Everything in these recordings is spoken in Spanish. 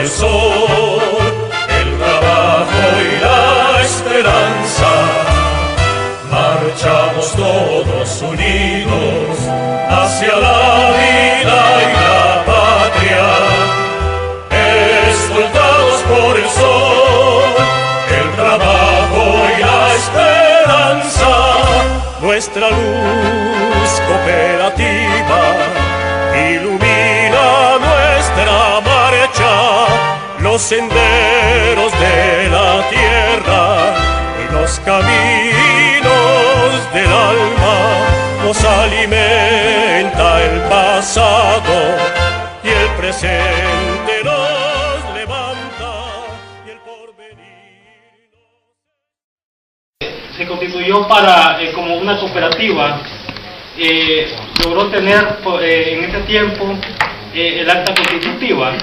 sol, el trabajo y la esperanza. Marchamos todos unidos hacia la vida y la patria, escoltados por el sol, el trabajo y la esperanza. Nuestra luz cooperativa ilumina nuestra marcha, los senderos de la tierra y los caminos del alma. Nos alimenta el pasado y el presente nos levanta y el porvenir se constituyó como una cooperativa. Logró tener en ese tiempo el acta constitutiva,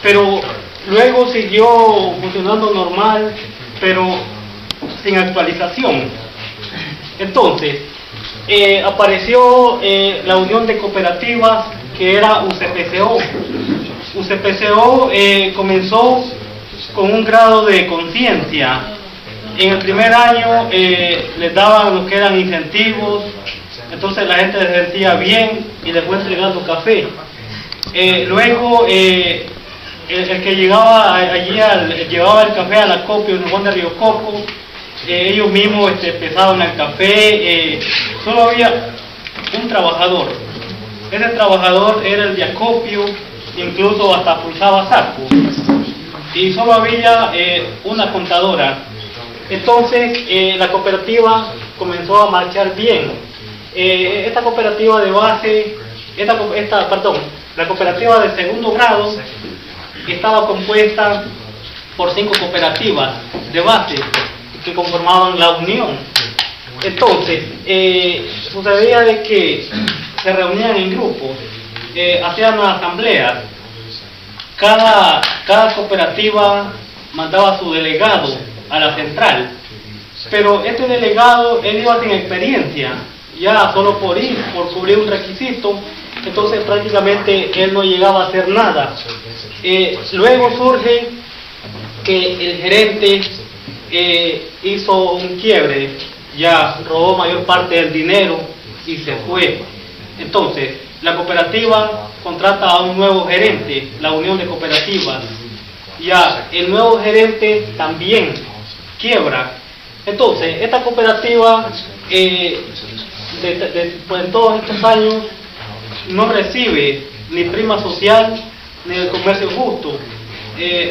pero luego siguió funcionando normal, pero sin actualización. Entonces apareció la Unión de Cooperativas, que era UCPCO. UCPCO comenzó con un grado de conciencia. En el primer año les daban lo que eran incentivos, entonces la gente se sentía bien y les fue entregando café. Luego el que llegaba allí llevaba el café al acopio en el Juan de Río Coco, ellos mismos pesaban el café. Solo había un trabajador. Ese trabajador era el de acopio, incluso hasta pulsaba saco, y solo había una contadora. Entonces la cooperativa comenzó a marchar bien. Esta cooperativa de base, la cooperativa de segundo grado estaba compuesta por 5 cooperativas de base que conformaban la unión. Entonces sucedía de que se reunían en grupos, hacían una asamblea. Cada cooperativa mandaba a su delegado a la central, pero este delegado, él iba sin experiencia, ya solo por ir, por cubrir un requisito, entonces prácticamente él no llegaba a hacer nada. Luego surge que el gerente hizo un quiebre, ya robó mayor parte del dinero y se fue. Entonces la cooperativa contrata a un nuevo gerente, la Unión de Cooperativas. Ya el nuevo gerente también quiebra. Entonces esta cooperativa pues en todos estos años no recibe ni prima social ni el comercio justo,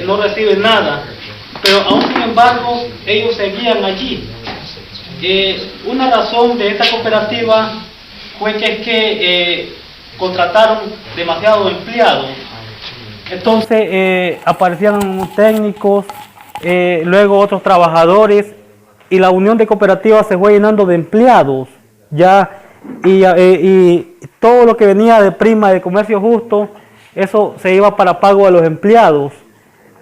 no recibe nada, pero aún sin embargo ellos seguían allí. Una razón de esta cooperativa fue que contrataron demasiados empleados. Entonces aparecían técnicos, luego otros trabajadores, y la Unión de Cooperativas se fue llenando de empleados ya, y todo lo que venía de prima de comercio justo, eso se iba para pago a los empleados,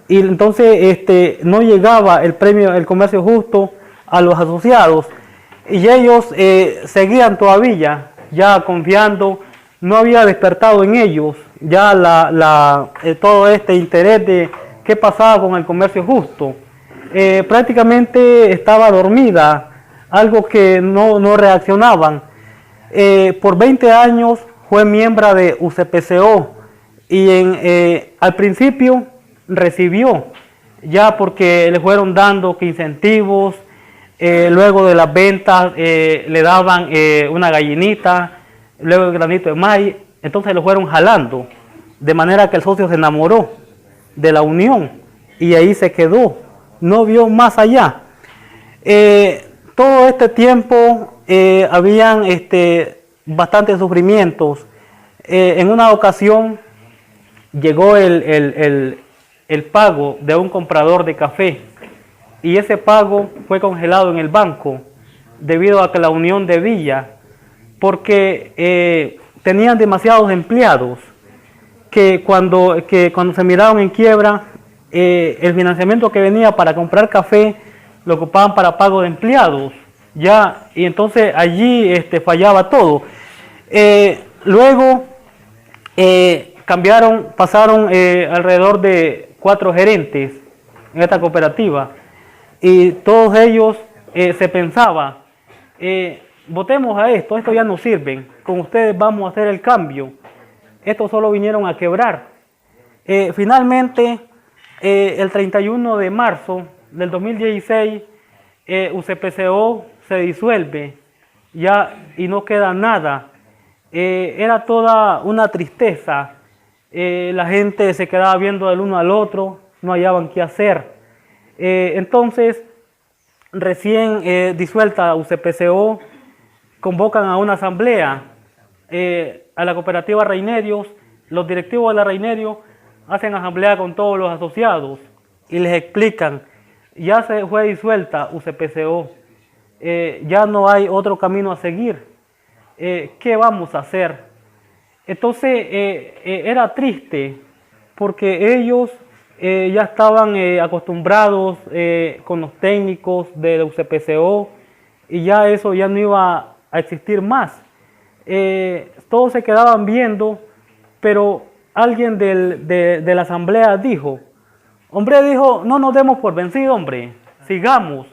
y entonces no llegaba el premio del comercio justo a los asociados, y ellos seguían todavía ya confiando. No había despertado en ellos ya todo este interés de qué pasaba con el comercio justo. Prácticamente estaba dormida, algo que no reaccionaban. Por 20 años fue miembro de UCPCO y al principio recibió, ya porque le fueron dando que incentivos, luego de las ventas le daban una gallinita, luego el granito de maíz, entonces lo fueron jalando, de manera que el socio se enamoró de la unión y ahí se quedó, no vio más allá. Todo este tiempo habían bastantes sufrimientos. En una ocasión llegó el pago de un comprador de café y ese pago fue congelado en el banco debido a que la unión debía, porque tenían demasiados empleados que cuando se miraron en quiebra, el financiamiento que venía para comprar café lo ocupaban para pago de empleados, ya, y entonces allí fallaba todo. Luego pasaron alrededor de 4 gerentes en esta cooperativa y todos ellos se pensaba, votemos a esto ya no sirven, con ustedes vamos a hacer el cambio, estos solo vinieron a quebrar. Finalmente, el 31 de marzo del 2016, UCPCO se disuelve ya y no queda nada. Era toda una tristeza, la gente se quedaba viendo del uno al otro, no hallaban qué hacer. Entonces, recién disuelta UCPCO, convocan a una asamblea a la cooperativa Reinerios. Los directivos de la Reinerios hacen asamblea con todos los asociados y les explican, ya se fue disuelta UCPCO, ya no hay otro camino a seguir, ¿qué vamos a hacer? Entonces era triste porque ellos ya estaban acostumbrados con los técnicos de la UCPCO y ya eso ya no iba a existir más. Todos se quedaban viendo, pero alguien de la asamblea dijo, no nos demos por vencidos, hombre, sigamos,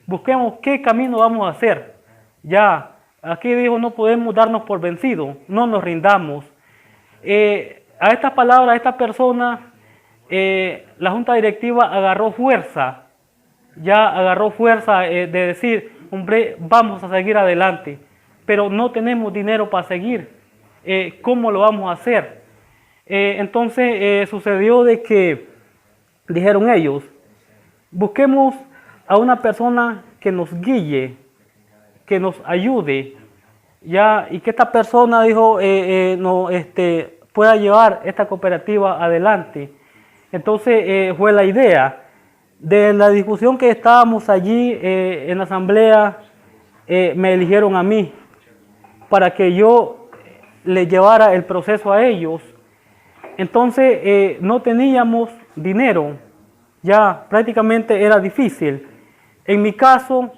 busquemos qué camino vamos a hacer. Ya, aquí dijo, no podemos darnos por vencidos, no nos rindamos. A estas palabras, a esta persona, la junta directiva agarró fuerza de decir, hombre, vamos a seguir adelante, pero no tenemos dinero para seguir, ¿cómo lo vamos a hacer? Entonces sucedió de que dijeron ellos, busquemos a una persona que nos guíe, que nos ayude, ya, y que esta persona dijo pueda llevar esta cooperativa adelante. Entonces fue la idea de la discusión que estábamos allí en la asamblea. Me eligieron a mí para que yo le llevara el proceso a ellos. Entonces no teníamos dinero, ya prácticamente era difícil. En mi caso,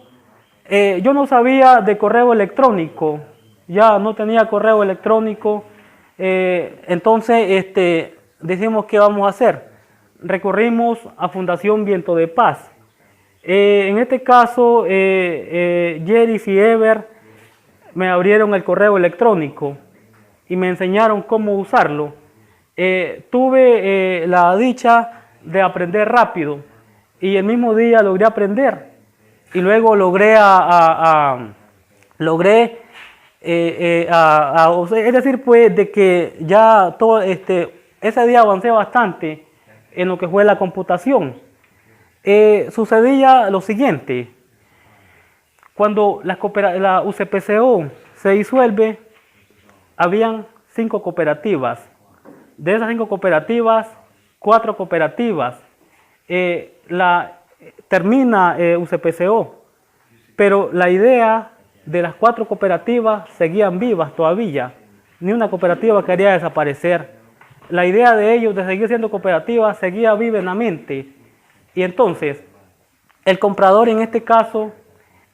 yo no sabía de correo electrónico, ya no tenía correo electrónico. Entonces decimos, ¿qué vamos a hacer? Recurrimos a Fundación Viento de Paz. En este caso, Jerry y Ever me abrieron el correo electrónico y me enseñaron cómo usarlo. Tuve la dicha de aprender rápido y el mismo día logré aprender y luego logré es decir, pues, de que ya todo ese día avancé bastante en lo que fue la computación. Sucedía lo siguiente: cuando la UCPCO se disuelve, habían 5 cooperativas. De esas 5 cooperativas, 4 cooperativas termina UCPCO, pero la idea de las 4 cooperativas seguían vivas todavía. Ni una cooperativa quería desaparecer. La idea de ellos de seguir siendo cooperativas seguía viva en la mente. Y entonces, el comprador en este caso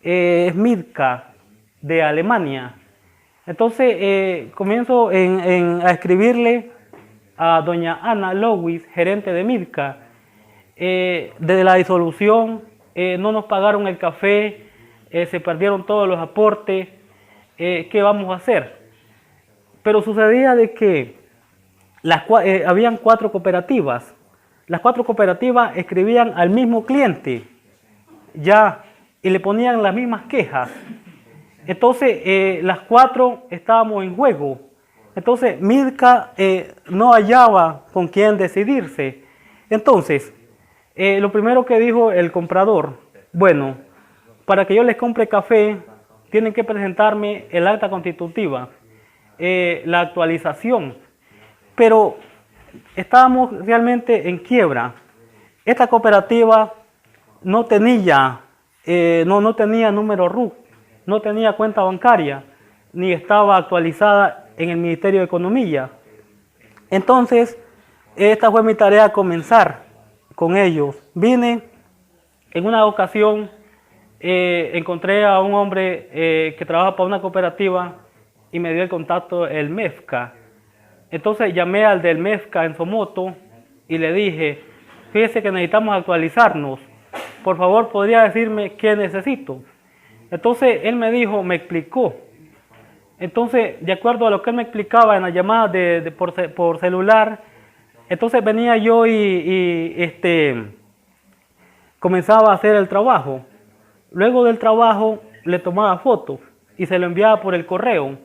es Midka, de Alemania. Entonces, comienzo a escribirle a doña Ana Lowis, gerente de Midka. Desde la disolución, no nos pagaron el café, se perdieron todos los aportes, ¿qué vamos a hacer? Pero sucedía de que habían 4 cooperativas. Las 4 cooperativas escribían al mismo cliente, ya, y le ponían las mismas quejas. Entonces, las 4 estábamos en juego. Entonces, Midka no hallaba con quién decidirse. Entonces, lo primero que dijo el comprador, bueno, para que yo les compre café, tienen que presentarme el acta constitutiva, la actualización. Pero estábamos realmente en quiebra. Esta cooperativa no tenía número RUC, no tenía cuenta bancaria, ni estaba actualizada en el Ministerio de Economía. Entonces, esta fue mi tarea, comenzar con ellos. Vine en una ocasión, encontré a un hombre que trabaja para una cooperativa y me dio el contacto, el MEFCA. Entonces llamé al del Mezca en Somoto y le dije, fíjese que necesitamos actualizarnos. Por favor, ¿podría decirme qué necesito? Entonces él me dijo, me explicó. Entonces, de acuerdo a lo que él me explicaba en las llamadas por celular, entonces venía yo y comenzaba a hacer el trabajo. Luego del trabajo le tomaba fotos y se lo enviaba por el correo.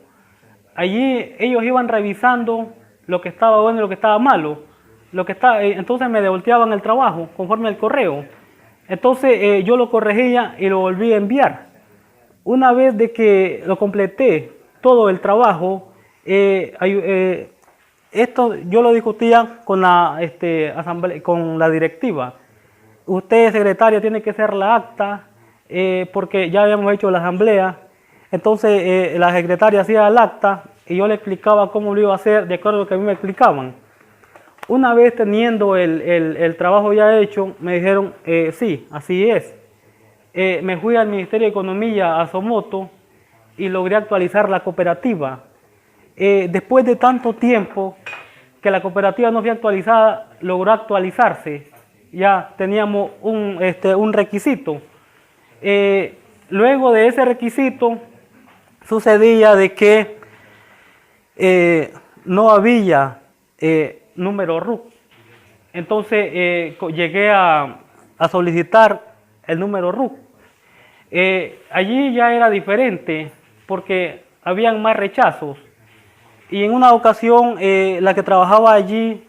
Allí ellos iban revisando lo que estaba bueno y lo que estaba malo. Entonces me devolteaban el trabajo conforme al correo. Entonces yo lo corregía y lo volví a enviar. Una vez de que lo completé todo el trabajo, esto yo lo discutía con la con la directiva. Usted, secretaria, tiene que hacer la acta porque ya habíamos hecho la asamblea. Entonces la secretaria hacía el acta y yo le explicaba cómo lo iba a hacer de acuerdo a lo que a mí me explicaban. Una vez teniendo el trabajo ya hecho, me dijeron, sí, así es. Me fui al Ministerio de Economía, a Somoto, y logré actualizar la cooperativa. Después de tanto tiempo que la cooperativa no fue actualizada, logró actualizarse. Ya teníamos un requisito. Luego de ese requisito, sucedía de que no había número RUC. Entonces llegué a solicitar el número RUC. Allí ya era diferente porque habían más rechazos. Y en una ocasión la que trabajaba allí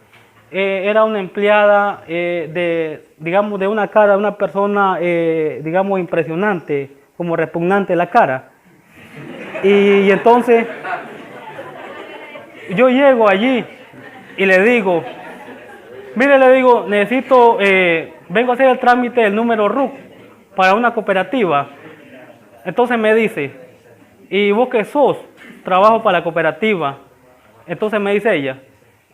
era una empleada digamos, de una cara, una persona, digamos, impresionante, como repugnante la cara. Y entonces yo llego allí y le digo, mire, le digo, necesito, vengo a hacer el trámite del número RUC para una cooperativa. Entonces me dice, ¿y vos qué sos? Trabajo para la cooperativa. Entonces me dice ella,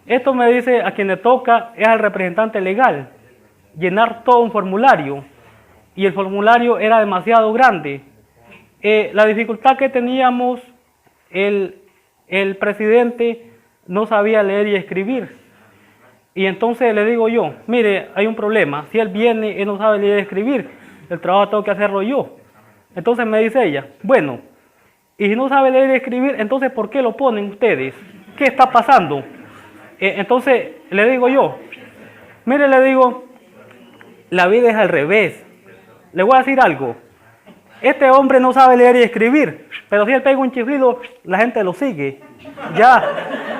esto me dice a quien le toca es al representante legal, llenar todo un formulario. Y el formulario era demasiado grande. La dificultad que teníamos, el presidente no sabía leer y escribir. Y entonces le digo yo, mire, hay un problema. Si él viene, él no sabe leer y escribir. El trabajo tengo que hacerlo yo. Entonces me dice ella, bueno, y si no sabe leer y escribir, entonces ¿por qué lo ponen ustedes? ¿Qué está pasando? Entonces le digo yo, mire, le digo, la vida es al revés. Le voy a decir algo. Este hombre no sabe leer y escribir, pero si él pega un chiflido, la gente lo sigue. Ya.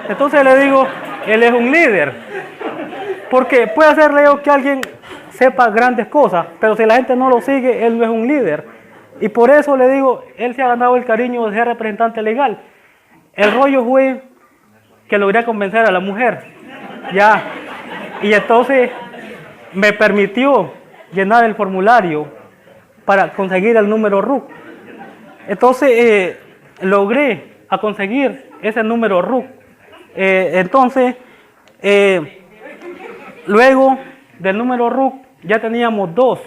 Entonces le digo, él es un líder. Porque puede hacerle yo que alguien sepa grandes cosas, pero si la gente no lo sigue, él no es un líder. Y por eso le digo, él se ha ganado el cariño de ser representante legal. El rollo fue que logré convencer a la mujer. Ya. Y entonces me permitió llenar el formulario para conseguir el número RUC. Entonces logré conseguir ese número RUC. Entonces luego del número RUC ya teníamos 2.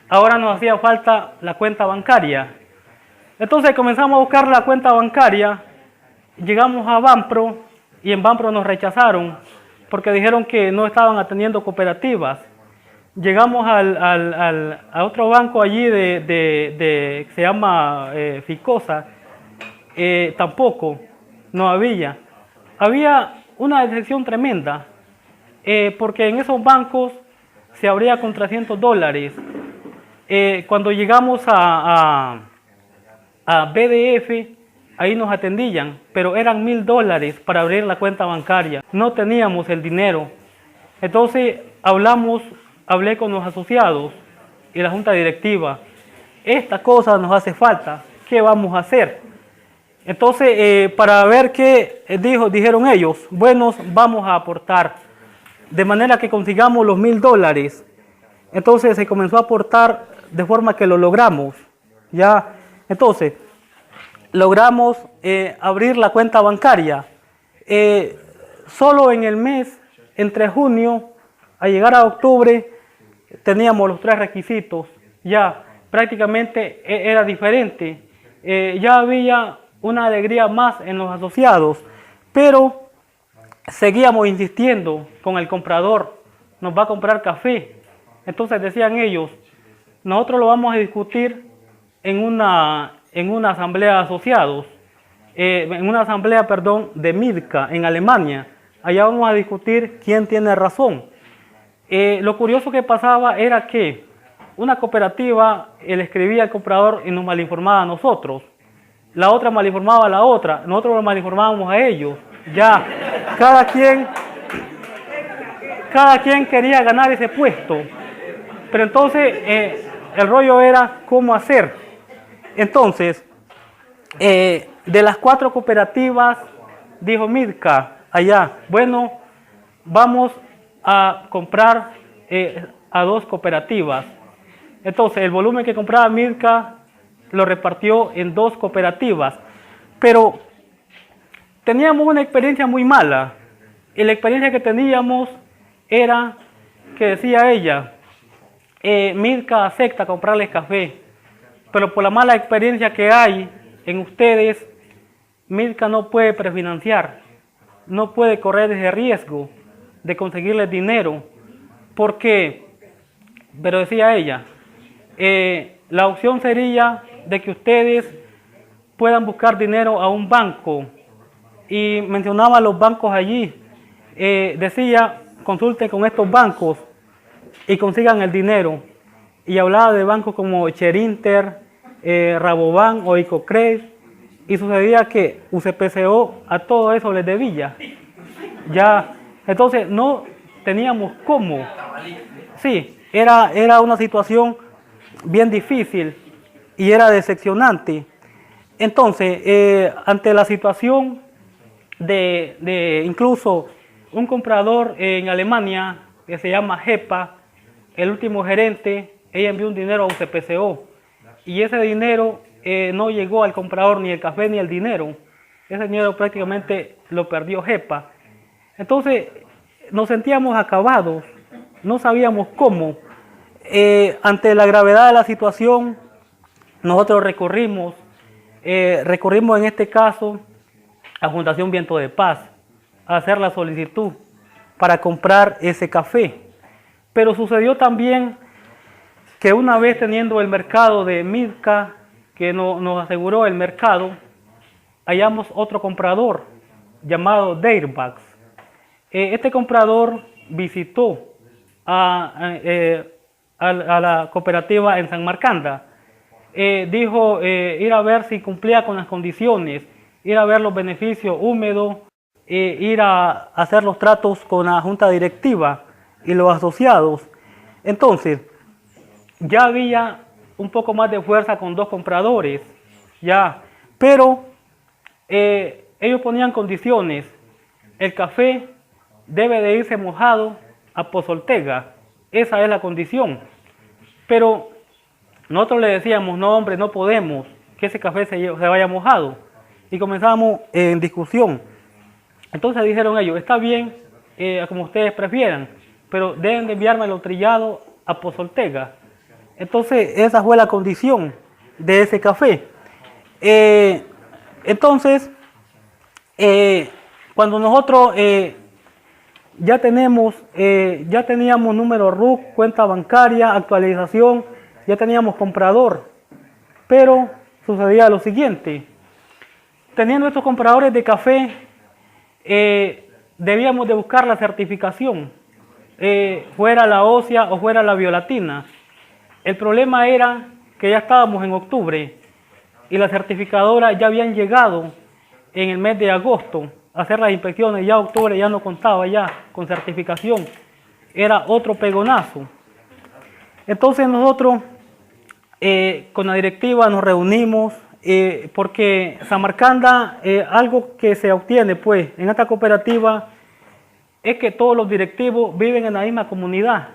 Ahora nos hacía falta la cuenta bancaria. Entonces comenzamos a buscar la cuenta bancaria. Llegamos a Banpro y en Banpro nos rechazaron porque dijeron que no estaban atendiendo cooperativas. Llegamos a otro banco allí que se llama Ficosa. Tampoco, no había. Había una decepción tremenda porque en esos bancos se abría con $300. Cuando llegamos a BDF, ahí nos atendían, pero eran $1000 para abrir la cuenta bancaria. No teníamos el dinero. Entonces hablé con los asociados y la junta directiva. Esta cosa nos hace falta. ¿Qué vamos a hacer? Entonces, para ver qué dijeron ellos, bueno, vamos a aportar de manera que consigamos los $1000. Entonces se comenzó a aportar de forma que lo logramos. Ya, entonces logramos abrir la cuenta bancaria. Solo en el mes, entre junio a llegar a octubre, teníamos los 3 requisitos. Ya prácticamente era diferente. Ya había una alegría más en los asociados, pero seguíamos insistiendo con el comprador, nos va a comprar café. Entonces decían ellos, nosotros lo vamos a discutir en una asamblea de asociados, en una asamblea, perdón, de Midca en Alemania. Allá vamos a discutir quién tiene razón. Lo curioso que pasaba era que una cooperativa le escribía al comprador y nos malinformaba a nosotros. La otra malinformaba a la otra, nosotros lo malinformábamos a ellos. Ya, cada quien quería ganar ese puesto. Pero entonces el rollo era cómo hacer. Entonces, de las 4 cooperativas, dijo Midca allá, bueno, vamos a comprar a 2 cooperativas. Entonces, el volumen que compraba Midca lo repartió en 2 cooperativas. Pero teníamos una experiencia muy mala. Y la experiencia que teníamos era que decía ella, Midca acepta comprarles café, pero por la mala experiencia que hay en ustedes, Midca no puede prefinanciar, no puede correr ese riesgo de conseguirles dinero, porque, pero decía ella, la opción sería de que ustedes puedan buscar dinero a un banco, y mencionaba los bancos allí, decía, consulten con estos bancos y consigan el dinero, y hablaba de bancos como Cherinter, Rabobank o Icocred, y sucedía que UCPCO a todo eso les debía. Ya, entonces no teníamos cómo. Sí, era una situación bien difícil y era decepcionante. Entonces, ante la situación de incluso un comprador en Alemania que se llama JEPA, el último gerente, ella envió un dinero a UCPCO y ese dinero no llegó al comprador, ni el café ni el dinero. Ese dinero prácticamente lo perdió JEPA. Entonces nos sentíamos acabados, no sabíamos cómo. Ante la gravedad de la situación, nosotros recurrimos en este caso a Fundación Viento de Paz a hacer la solicitud para comprar ese café. Pero sucedió también que una vez teniendo el mercado de Midca, que nos aseguró el mercado, hallamos otro comprador llamado Dairbacks. Este comprador visitó a la cooperativa en San Marcanda. Dijo ir a ver si cumplía con las condiciones, ir a ver los beneficios húmedos, ir a hacer los tratos con la junta directiva y los asociados. Entonces, ya había un poco más de fuerza con 2 compradores, ya, pero ellos ponían condiciones. El café debe de irse mojado a Pozoltega, esa es la condición. Pero nosotros le decíamos, no hombre, no podemos que ese café se vaya mojado. Y comenzamos en discusión. Entonces dijeron ellos, está bien, como ustedes prefieran, pero deben de enviármelo trillado a Pozoltega. Entonces esa fue la condición de ese café. Entonces, cuando nosotros ya teníamos número RUC, cuenta bancaria, actualización, ya teníamos comprador, pero sucedía lo siguiente. Teniendo estos compradores de café, debíamos de buscar la certificación, fuera la ósea o fuera la violatina. El problema era que ya estábamos en octubre y las certificadoras ya habían llegado en el mes de agosto a hacer las inspecciones. Ya octubre ya no contaba ya con certificación, era otro pegonazo. Entonces nosotros con la directiva nos reunimos porque Samarcanda, algo que se obtiene pues en esta cooperativa es que todos los directivos viven en la misma comunidad,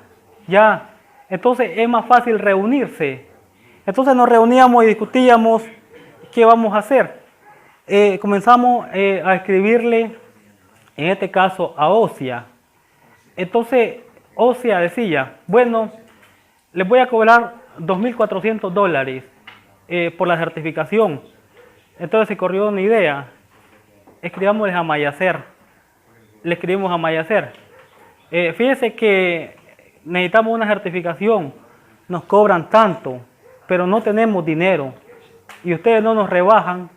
ya, entonces es más fácil reunirse. Entonces nos reuníamos y discutíamos qué vamos a hacer. Comenzamos a escribirle, en este caso a OSIA. Entonces OSIA decía, bueno, les voy a cobrar $2.400 por la certificación. Entonces se corrió una idea, escribámosles a Mayacer. le escribimos a Mayacer. Fíjese que necesitamos una certificación, nos cobran tanto, pero no tenemos dinero y ustedes no nos rebajan.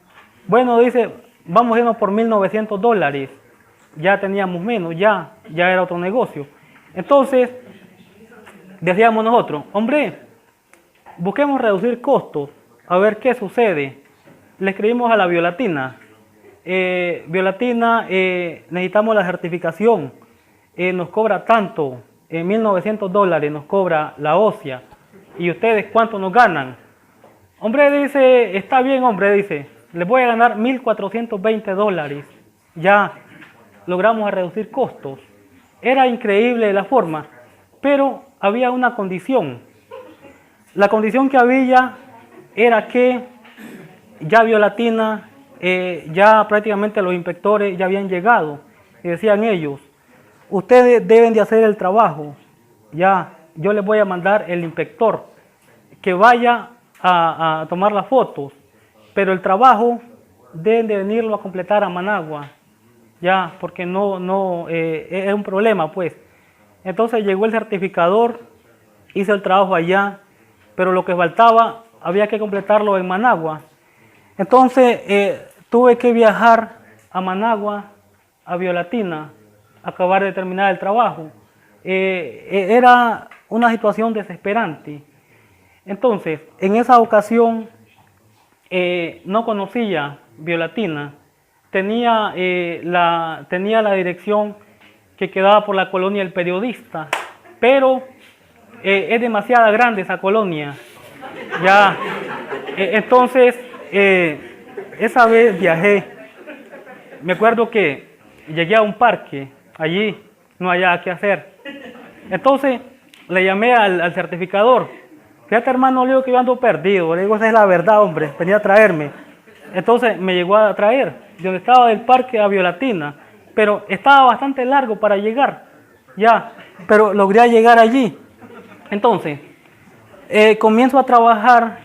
Bueno, dice, vamos a irnos por $1,900. Ya teníamos menos, ya era otro negocio. Entonces, decíamos nosotros, hombre, busquemos reducir costos, a ver qué sucede. Le escribimos a la Violatina. Violatina, necesitamos la certificación, nos cobra tanto, $1,900 nos cobra la ósea, y ustedes cuánto nos ganan. Hombre, dice, está bien, hombre, dice, les voy a ganar $1,420. Ya logramos reducir costos. Era increíble la forma, pero había una condición. La condición que había era que ya Violatina, ya prácticamente los inspectores ya habían llegado y decían ellos, ustedes deben de hacer el trabajo, ya yo les voy a mandar el inspector que vaya a tomar las fotos, pero el trabajo deben de venirlo a completar a Managua, ya, porque es un problema pues. Entonces llegó el certificador, hizo el trabajo allá, pero lo que faltaba había que completarlo en Managua. Entonces tuve que viajar a Managua, a Violatina, a acabar de terminar el trabajo. Era una situación desesperante. Entonces, en esa ocasión no conocía Violatina. Tenía la dirección que quedaba por la colonia El Periodista, pero es demasiado grande esa colonia. Ya, entonces, esa vez viajé. Me acuerdo que llegué a un parque, allí no había qué hacer. Entonces, le llamé al certificador. Fíjate, hermano, le digo que yo ando perdido. Le digo, esa es la verdad, hombre, venía a traerme. Entonces, me llegó a traer, donde estaba del parque a Violatina, pero estaba bastante largo para llegar, ya, pero logré llegar allí. Entonces, comienzo a trabajar,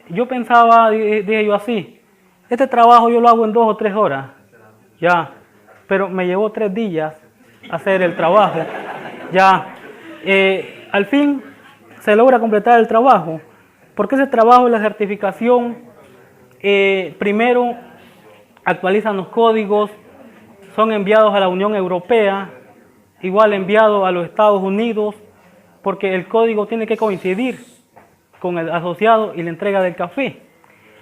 yo pensaba, dije yo así, este trabajo yo lo hago en 2 o 3 horas, ya, pero me llevó 3 días hacer el trabajo, ya, al fin se logra completar el trabajo, porque ese trabajo de la certificación, primero actualizan los códigos, son enviados a la Unión Europea, igual enviados a los Estados Unidos, porque el código tiene que coincidir con el asociado y la entrega del café.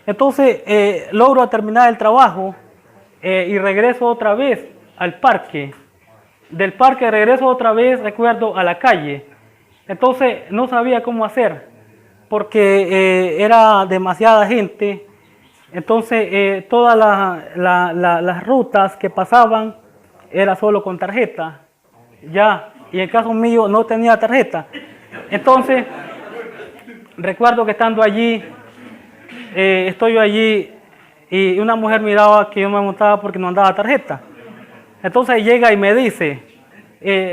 Entonces logro terminar el trabajo y regreso otra vez al parque. Del parque regreso otra vez, recuerdo, a la calle. Entonces no sabía cómo hacer, porque era demasiada gente. Entonces todas las rutas que pasaban era solo con tarjeta, ya, y en el caso mío no tenía tarjeta. Entonces recuerdo que estando allí, estoy yo allí y una mujer miraba que yo me montaba porque no andaba tarjeta. Entonces llega y me dice,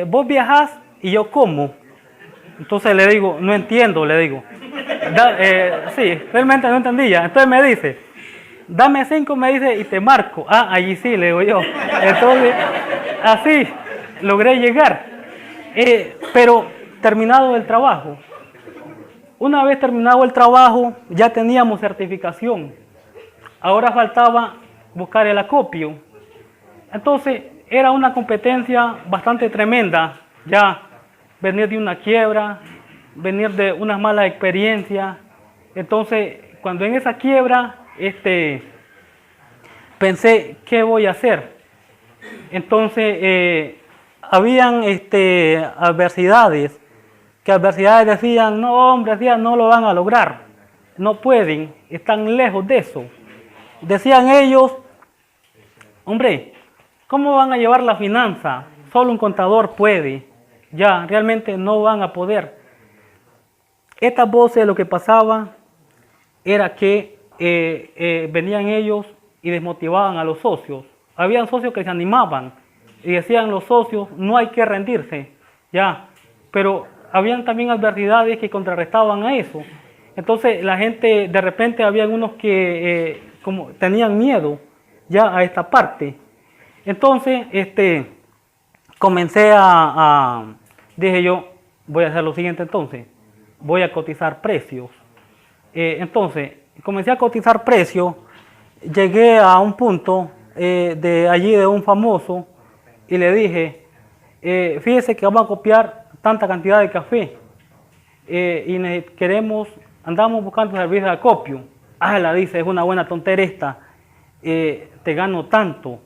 ¿vos viajás? Y yo, ¿cómo? Entonces le digo, no entiendo, le digo. Sí, realmente no entendía. Entonces me dice, dame 5, me dice, y te marco. Ah, allí sí, le digo yo. Entonces, así logré llegar. Pero terminado el trabajo. Una vez terminado el trabajo, ya teníamos certificación. Ahora faltaba buscar el acopio. Entonces, era una competencia bastante tremenda. Ya venir de una quiebra, venir de unas malas experiencias. Entonces, cuando en esa quiebra, pensé, ¿qué voy a hacer? Entonces, habían adversidades, que adversidades decían, no hombre, decían, no lo van a lograr, no pueden, están lejos de eso. Decían ellos, hombre, ¿cómo van a llevar la finanza? Solo un contador puede, ya, realmente no van a poder. Estas voces, lo que pasaba era que venían ellos y desmotivaban a los socios. Habían socios que se animaban y decían los socios, no hay que rendirse, ya, pero habían también adversidades que contrarrestaban a eso. Entonces la gente, de repente habían unos que como tenían miedo ya a esta parte. Entonces, dije yo, voy a hacer lo siguiente entonces, voy a cotizar precios. Entonces, comencé a cotizar precios, llegué a un punto de allí de un famoso y le dije, fíjese que vamos a copiar tanta cantidad de café andamos buscando servicio de acopio. La dice, es una buena tontera esta, te gano tanto.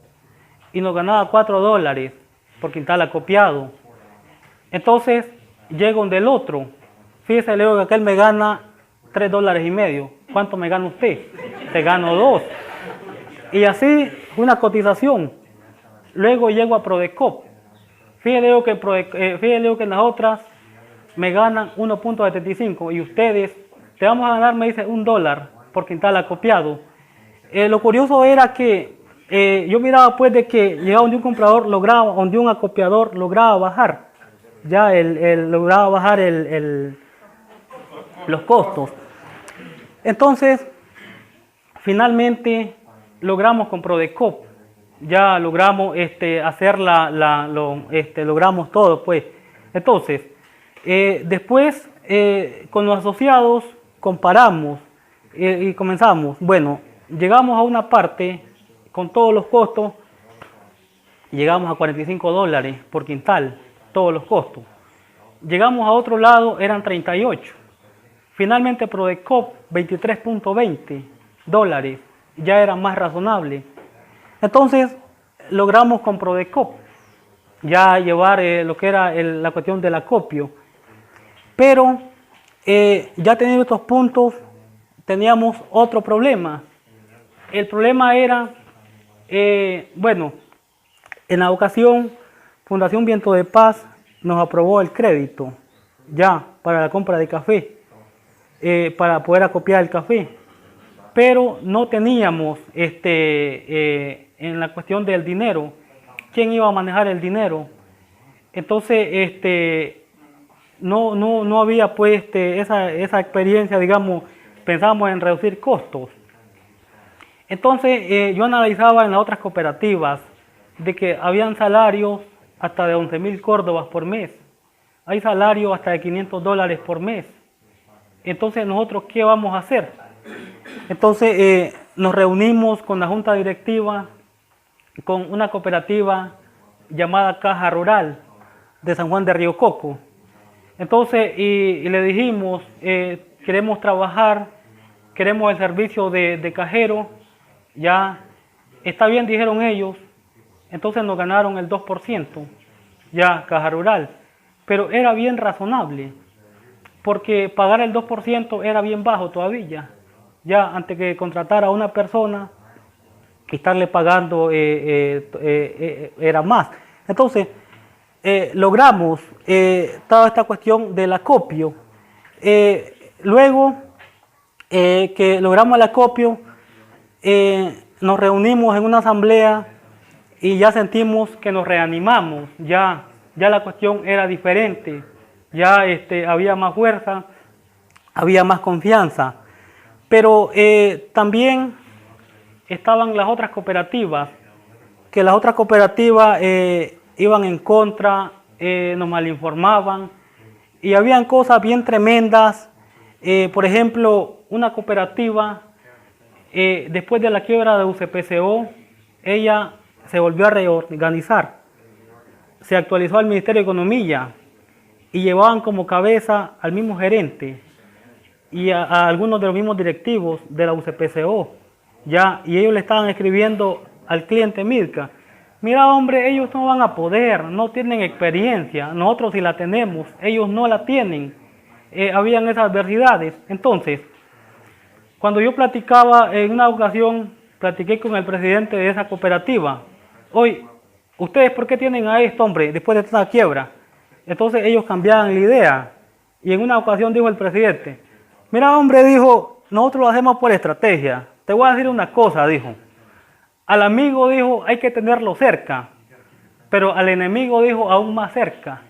Y nos ganaba $4 por quintal acopiado. Entonces, llego donde el otro. Fíjese, le digo que aquel me gana $3.50. ¿Cuánto me gana usted? Te gano 2. Y así, una cotización. Luego llego a Prodecop. Fíjese que en las otras me ganan 1.75 y ustedes, te vamos a ganar, me dice, $1 por quintal acopiado. Lo curioso era que yo miraba pues de que llegaba donde un comprador lograba, donde un acopiador lograba bajar, ya lograba bajar los costos. Entonces, finalmente logramos con Prodecop, ya logramos hacer logramos todo pues. Entonces, después con los asociados comparamos y comenzamos, bueno, llegamos a una parte con todos los costos, llegamos a $45 por quintal, todos los costos. Llegamos a otro lado, eran 38. Finalmente Prodecop, $23.20, ya era más razonable. Entonces, logramos con Prodecop ya llevar lo que era la cuestión del acopio. Pero ya teniendo estos puntos, teníamos otro problema. El problema era, bueno, en la ocasión, Fundación Viento de Paz nos aprobó el crédito ya para la compra de café, para poder acopiar el café. Pero no teníamos en la cuestión del dinero, quién iba a manejar el dinero. Entonces, no había pues esa experiencia, digamos, pensábamos en reducir costos. Entonces, yo analizaba en las otras cooperativas de que habían salarios hasta de 11,000 córdobas por mes. Hay salarios hasta de $500 por mes. Entonces, ¿nosotros qué vamos a hacer? Entonces, nos reunimos con la junta directiva, con una cooperativa llamada Caja Rural de San Juan de Río Coco. Entonces, y le dijimos, queremos trabajar, queremos el servicio de cajero, ya está bien, dijeron ellos. Entonces nos ganaron el 2%, ya Caja Rural, pero era bien razonable, porque pagar el 2% era bien bajo todavía, ya antes que contratar a una persona y estarle pagando era más. Entonces, logramos toda esta cuestión del acopio. Luego que logramos el acopio, nos reunimos en una asamblea y ya sentimos que nos reanimamos, ya la cuestión era diferente, ya había más fuerza, había más confianza. Pero también estaban las otras cooperativas, que las otras cooperativas iban en contra, nos malinformaban y habían cosas bien tremendas. Por ejemplo, una cooperativa, después de la quiebra de UCPCO, ella se volvió a reorganizar, se actualizó al Ministerio de Economía y llevaban como cabeza al mismo gerente y a algunos de los mismos directivos de la UCPCO, ya, y ellos le estaban escribiendo al cliente Milka: mira, hombre, ellos no van a poder, no tienen experiencia, nosotros sí la tenemos, ellos no la tienen. Habían esas adversidades. Entonces, cuando yo platicaba, en una ocasión, platiqué con el presidente de esa cooperativa: oye, ¿ustedes por qué tienen a esto, hombre, después de esta quiebra? Entonces ellos cambiaban la idea, y en una ocasión dijo el presidente: mira, hombre, dijo, nosotros lo hacemos por estrategia. Te voy a decir una cosa, dijo. Al amigo, dijo, hay que tenerlo cerca, pero al enemigo, dijo, aún más cerca.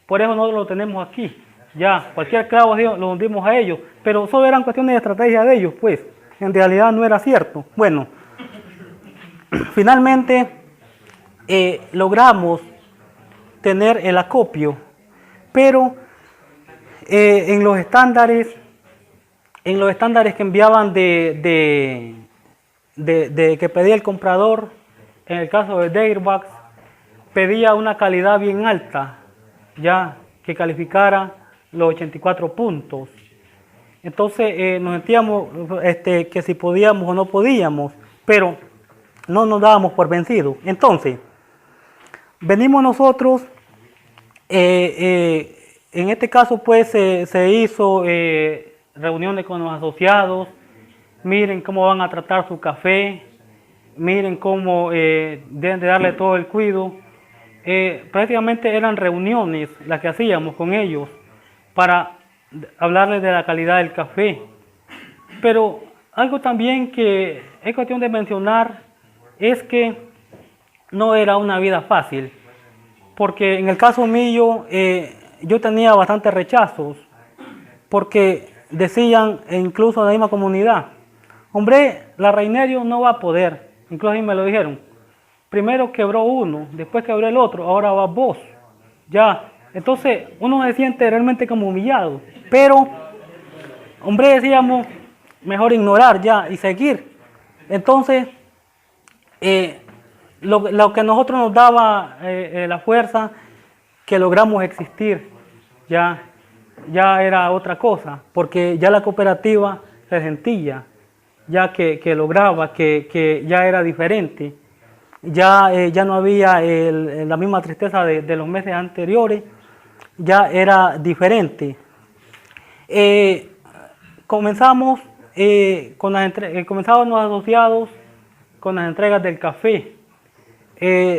Por eso nosotros lo tenemos aquí. Ya, cualquier clavo, dijo, lo hundimos a ellos, pero solo eran cuestiones de estrategia de ellos, pues. En realidad no era cierto. Bueno, finalmente logramos tener el acopio, pero en los estándares que enviaban que pedía el comprador, en el caso de Dairbax, pedía una calidad bien alta, ya que calificara los 84 puntos. Entonces nos sentíamos que si podíamos o no podíamos, pero no nos dábamos por vencidos. Entonces, venimos nosotros, en este caso pues se hizo reuniones con los asociados, miren cómo van a tratar su café, miren cómo deben de darle todo el cuidado. Prácticamente eran reuniones las que hacíamos con ellos para hablarles de la calidad del café. Pero algo también que es cuestión de mencionar es que no era una vida fácil, porque en el caso mío yo tenía bastantes rechazos, porque decían, e incluso en la misma comunidad, hombre, la Reinerio no va a poder, incluso a mí me lo dijeron, primero quebró uno, después quebró el otro, ahora va vos, ya, entonces uno se siente realmente como humillado, pero, hombre, decíamos, mejor ignorar ya y seguir. Entonces, lo que a nosotros nos daba la fuerza, que logramos existir, ya era otra cosa, porque ya la cooperativa se sentía, ya que lograba, que ya era diferente, ya no había la misma tristeza de los meses anteriores, ya era diferente. Comenzamos comenzaban los asociados con las entregas del café.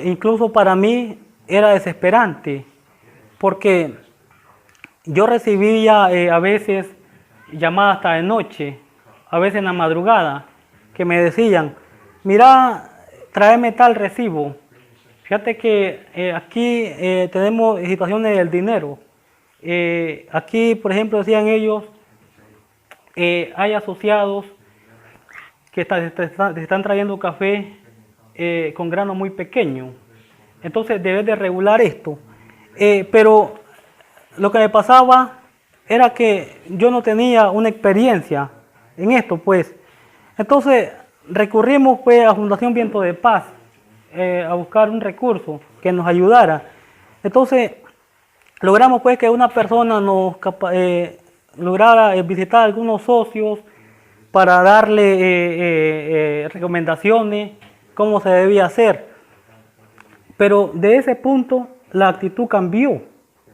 Incluso para mí era desesperante, porque yo recibía a veces llamadas hasta de noche, a veces en la madrugada, que me decían, mira, tráeme tal recibo. Fíjate que aquí tenemos situaciones del dinero. Aquí, por ejemplo, decían ellos, hay asociados que están trayendo café con grano muy pequeño. Entonces debes de regular esto. Pero lo que me pasaba era que yo no tenía una experiencia en esto, pues. Entonces recurrimos pues a Fundación Viento de Paz a buscar un recurso que nos ayudara. Entonces logramos pues que una persona nos lograra visitar a algunos socios para darle recomendaciones, cómo se debía hacer. Pero de ese punto la actitud cambió,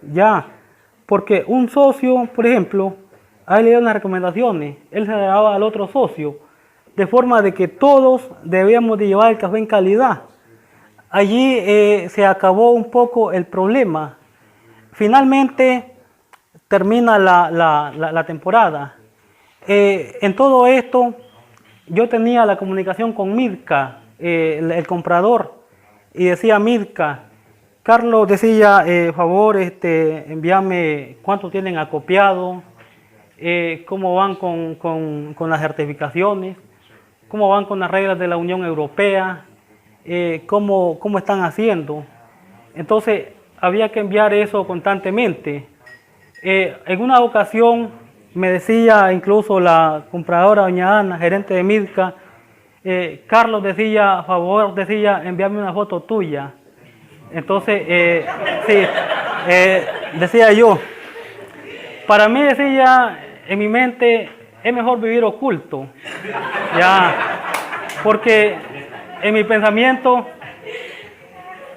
ya, porque un socio, por ejemplo, a él le dio unas recomendaciones, él se le daba al otro socio, de forma de que todos debíamos de llevar el café en calidad. Allí se acabó un poco el problema. Finalmente termina la temporada. En todo esto yo tenía la comunicación con Mirka, el comprador, y decía Mirka, Carlos decía, favor, envíame cuánto tienen acopiado, cómo van con las certificaciones, cómo van con las reglas de la Unión Europea, cómo están haciendo. Entonces había que enviar eso constantemente. En una ocasión me decía incluso la compradora doña Ana, gerente de Mirka, Carlos decía, a favor, decía, envíame una foto tuya. Entonces, sí, decía yo, para mí decía, en mi mente, es mejor vivir oculto, ya, porque en mi pensamiento,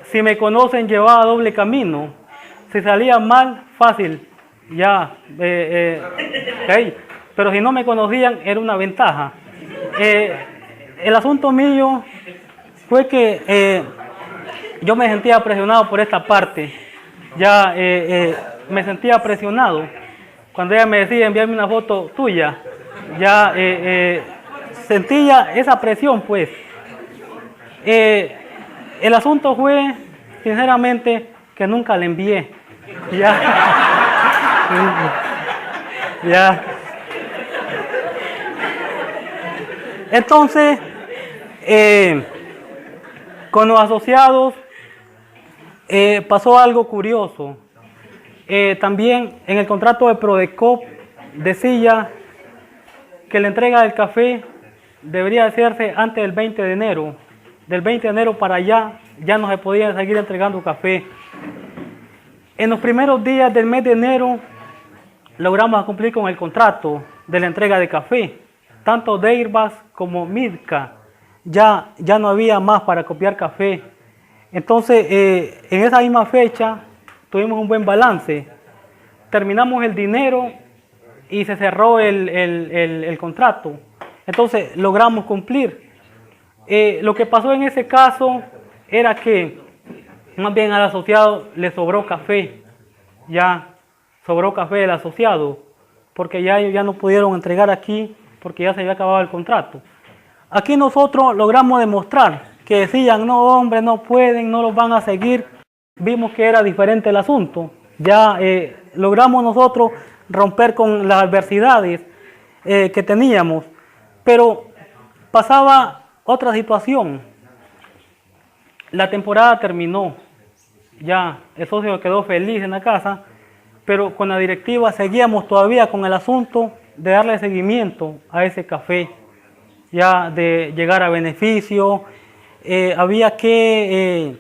si me conocen, llevaba doble camino, si salía mal, fácil, ya, okay. Pero si no me conocían, era una ventaja. El asunto mío fue que yo me sentía presionado por esta parte, ya me sentía presionado. Cuando ella me decía, envíame una foto tuya, ya sentía esa presión, pues. El asunto fue, sinceramente, que nunca le envié. Ya. Ya. Entonces, con los asociados pasó algo curioso. También en el contrato de Prodecop decía que la entrega del café debería hacerse antes del 20 de enero. Del 20 de enero para allá ya no se podía seguir entregando café. En los primeros días del mes de enero logramos cumplir con el contrato de la entrega de café. Tanto Deirbas como Midca ya no había más para copiar café. Entonces, en esa misma fecha tuvimos un buen balance. Terminamos el dinero y se cerró el contrato. Entonces, logramos cumplir. Lo que pasó en ese caso era que más bien al asociado le sobró café. Ya sobró café del asociado, porque ya ellos ya no pudieron entregar aquí, porque ya se había acabado el contrato. Aquí nosotros logramos demostrar que decían, no hombre, no pueden, no los van a seguir. Vimos que era diferente el asunto. Ya logramos nosotros romper con las adversidades que teníamos. Pero pasaba otra situación. La temporada terminó. Ya el socio quedó feliz en la casa, pero con la directiva seguíamos todavía con el asunto de darle seguimiento a ese café, ya de llegar a beneficio. Había que,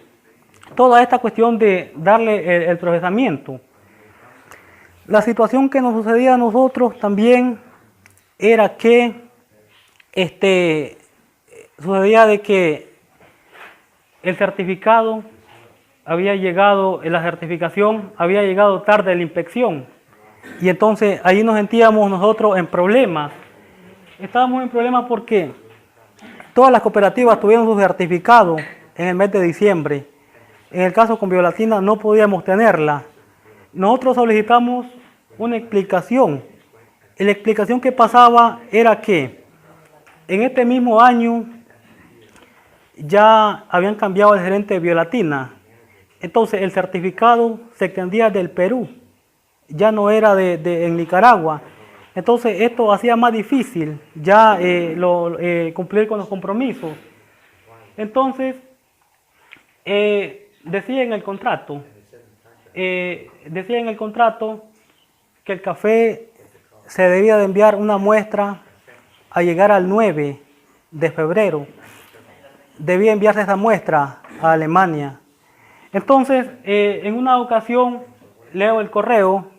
toda esta cuestión de darle el procesamiento. La situación que nos sucedía a nosotros también era que sucedía de que el certificado había llegado, la certificación había llegado tarde a la inspección, y entonces ahí nos sentíamos nosotros en problemas. Estábamos en problemas porque todas las cooperativas tuvieron su certificado en el mes de diciembre. En el caso con Biolatina no podíamos tenerla. Nosotros solicitamos una explicación. Y la explicación que pasaba era que en este mismo año ya habían cambiado el gerente de Biolatina. Entonces el certificado se extendía del Perú, ya no era en Nicaragua. Entonces esto hacía más difícil ya cumplir con los compromisos. Entonces decía en el contrato que el café se debía de enviar una muestra a llegar al 9 de febrero. Debía enviarse esa muestra a Alemania. Entonces, en una ocasión leo el correo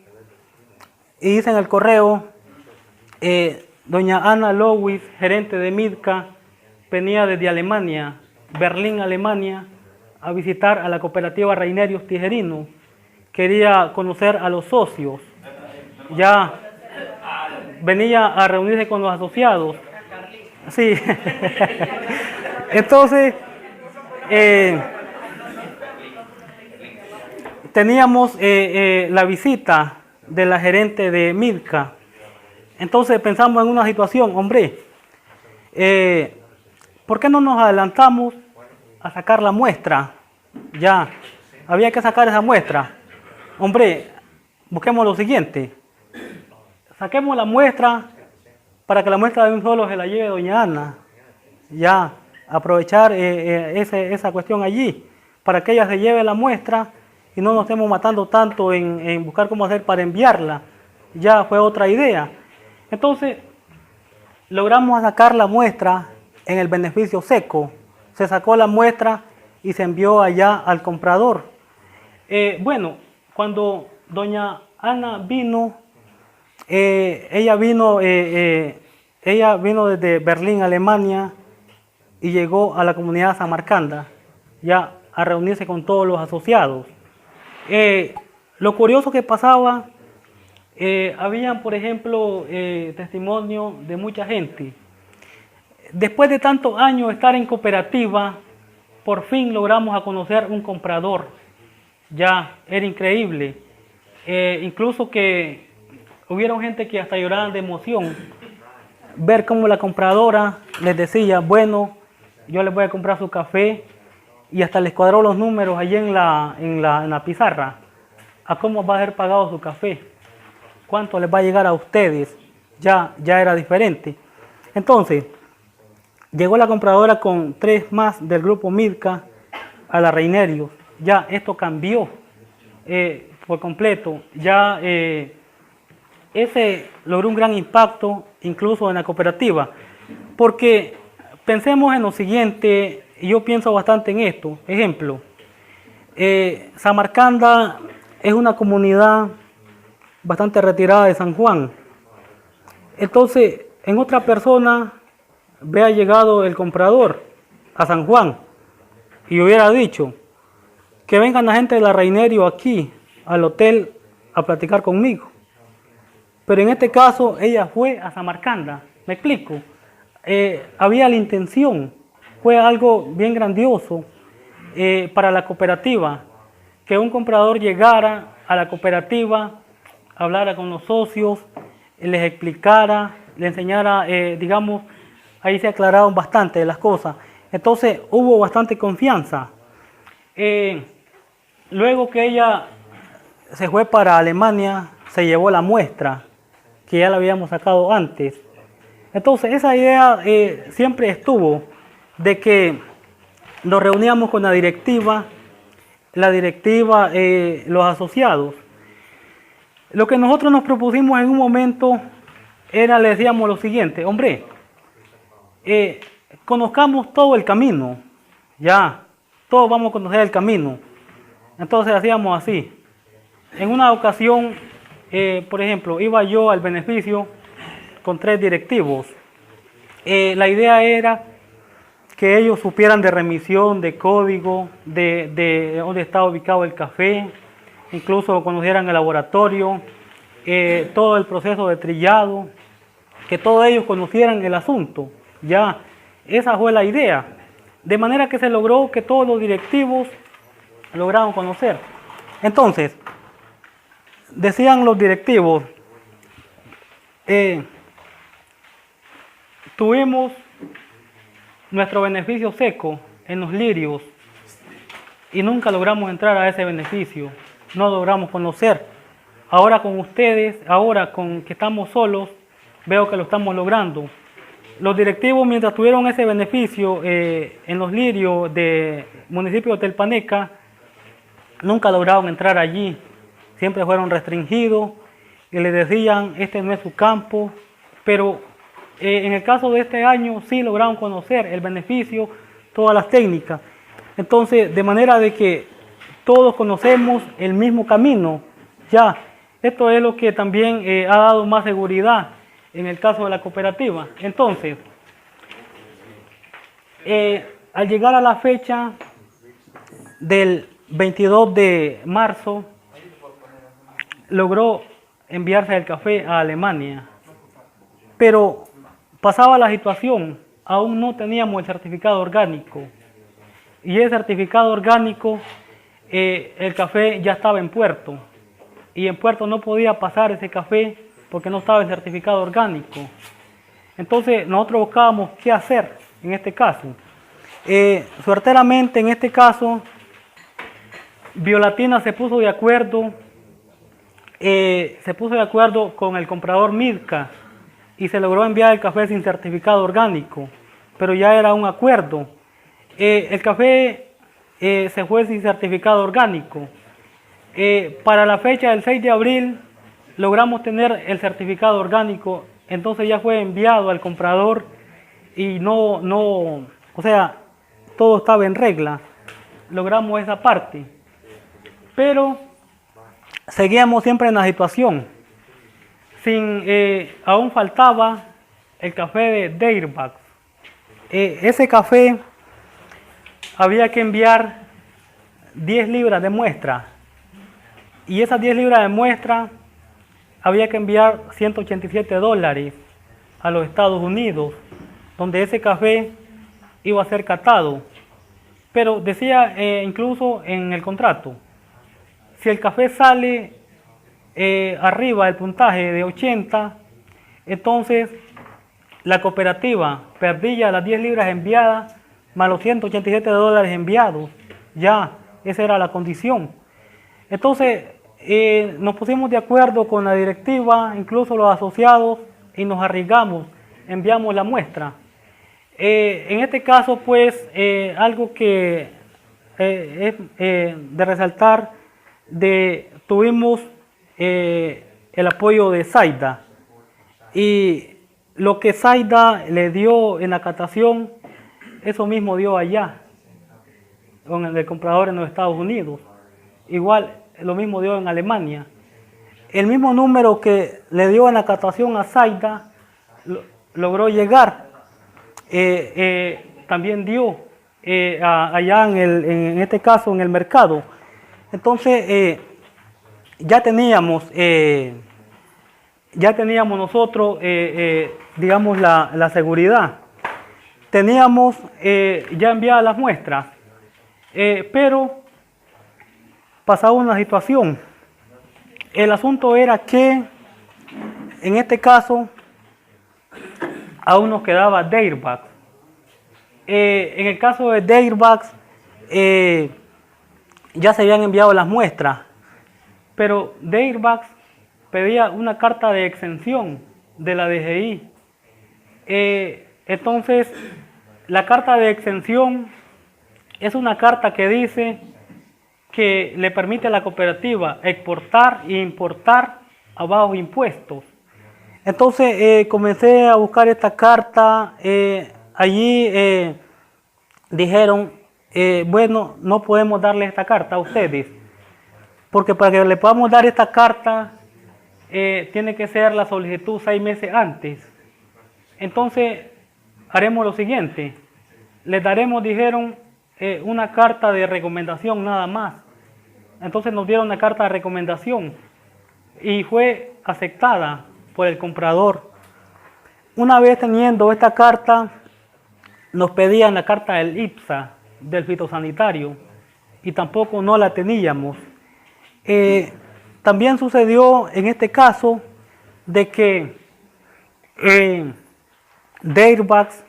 y dice en el correo, doña Ana Lowis, gerente de Midca, venía desde Alemania, Berlín, Alemania, a visitar a la cooperativa Reinerios Tijerinos. Quería conocer a los socios. Ya venía a reunirse con los asociados. Sí. Entonces, teníamos la visita de la gerente de Midca. Entonces pensamos en una situación, hombre, ¿por qué no nos adelantamos a sacar la muestra? Ya, había que sacar esa muestra. Hombre, busquemos lo siguiente. Saquemos la muestra para que la muestra de un solo se la lleve doña Ana. Ya, aprovechar esa cuestión allí, para que ella se lleve la muestra y no nos estemos matando tanto en buscar cómo hacer para enviarla. Ya fue otra idea. Entonces, logramos sacar la muestra en el beneficio seco. Se sacó la muestra y se envió allá al comprador. Bueno, cuando doña Ana vino, ella vino desde Berlín, Alemania, y llegó a la comunidad Samarcanda, ya a reunirse con todos los asociados. Lo curioso que pasaba, habían, por ejemplo, testimonio de mucha gente. Después de tantos años de estar en cooperativa, por fin logramos a conocer un comprador. Ya, era increíble. Incluso que hubieron gente que hasta lloraban de emoción. Ver cómo la compradora les decía, bueno, yo les voy a comprar su café, y hasta les cuadró los números allí en la pizarra, a cómo va a ser pagado su café, cuánto les va a llegar a ustedes. Ya era diferente. Entonces, llegó la compradora con 3 más del grupo Midca a la Reinerios. ya esto cambió por completo. Ya ese logró un gran impacto incluso en la cooperativa, porque pensemos en lo siguiente, y yo pienso bastante en esto. Ejemplo, Samarcanda es una comunidad bastante retirada de San Juan. Entonces, en otra persona vea llegado el comprador a San Juan y hubiera dicho que vengan la gente de la Reinerio aquí al hotel a platicar conmigo. Pero en este caso ella fue a Samarcanda, ¿me explico? Había la intención, fue algo bien grandioso para la cooperativa, que un comprador llegara a la cooperativa, hablara con los socios, les explicara, les enseñara, digamos, ahí se aclararon bastante de las cosas. Entonces hubo bastante confianza. Luego que ella se fue para Alemania, se llevó la muestra, que ya la habíamos sacado antes. Entonces esa idea siempre estuvo, de que nos reuníamos con la directiva, los asociados. Lo que nosotros nos propusimos en un momento era, le decíamos lo siguiente: hombre, conozcamos todo el camino, ya, todos vamos a conocer el camino. Entonces hacíamos así. En una ocasión, por ejemplo, iba yo al beneficio con 3 directivos. La idea era que ellos supieran de remisión, de código, de dónde está ubicado el café, incluso conocieran el laboratorio, todo el proceso de trillado, que todos ellos conocieran el asunto. Ya, esa fue la idea. De manera que se logró que todos los directivos lograron conocer. Entonces, decían los directivos, tuvimos nuestro beneficio seco en los lirios y nunca logramos entrar a ese beneficio, no logramos conocer. Ahora con ustedes, ahora con que estamos solos, veo que lo estamos logrando. Los directivos, mientras tuvieron ese beneficio en los lirios del municipio de Telpaneca, nunca lograron entrar allí, siempre fueron restringidos y les decían, este no es su campo, pero en el caso de este año sí lograron conocer el beneficio, todas las técnicas. Entonces, de manera de que todos conocemos el mismo camino, ya, esto es lo que también ha dado más seguridad en el caso de la cooperativa. Entonces, al llegar a la fecha del 22 de marzo, logró enviarse el café a Alemania, pero pasaba la situación, aún no teníamos el certificado orgánico, y el certificado orgánico, el café ya estaba en puerto, y en puerto no podía pasar ese café porque no estaba el certificado orgánico. Entonces nosotros buscábamos qué hacer en este caso. Suerteramente en este caso, Biolatina se puso de acuerdo con el comprador Milka y se logró enviar el café sin certificado orgánico, pero ya era un acuerdo. El café se fue sin certificado orgánico. Para la fecha del 6 de abril logramos tener el certificado orgánico, entonces ya fue enviado al comprador y o sea, todo estaba en regla, logramos esa parte, pero seguíamos siempre en la situación, aún faltaba el café de Deirbach. Ese café había que enviar 10 libras de muestra, y esas 10 libras de muestra había que enviar $187 a los Estados Unidos, donde ese café iba a ser catado. Pero decía incluso en el contrato, si el café sale arriba del puntaje de 80, entonces la cooperativa perdía las 10 libras enviadas más los $187 enviados. Ya, esa era la condición. Entonces nos pusimos de acuerdo con la directiva, incluso los asociados, y nos arriesgamos, enviamos la muestra. En este caso, pues, algo que de resaltar, tuvimos el apoyo de Zaida, y lo que Zaida le dio en la captación, eso mismo dio allá, con el comprador en los Estados Unidos. Igual, lo mismo dio en Alemania. El mismo número que le dio en la captación a Zaida, logró llegar. También dio allá en este caso en el mercado. Entonces, ya teníamos nosotros, digamos, la seguridad. Teníamos ya enviadas las muestras, pero pasaba una situación. El asunto era que, en este caso, aún nos quedaba Dairbax. En el caso de Dairbax, ya se habían enviado las muestras, pero Dairbax pedía una carta de exención de la DGI. Entonces, la carta de exención es una carta que dice que le permite a la cooperativa exportar e importar a bajos impuestos. Entonces, comencé a buscar esta carta. Allí dijeron, bueno, no podemos darle esta carta a ustedes, porque para que le podamos dar esta carta, tiene que ser la solicitud 6 meses antes. Entonces, haremos lo siguiente, les daremos, dijeron, una carta de recomendación nada más. Entonces nos dieron una carta de recomendación y fue aceptada por el comprador. Una vez teniendo esta carta, nos pedían la carta del IPSA, del fitosanitario, y tampoco no la teníamos. También sucedió en este caso de que Dairbax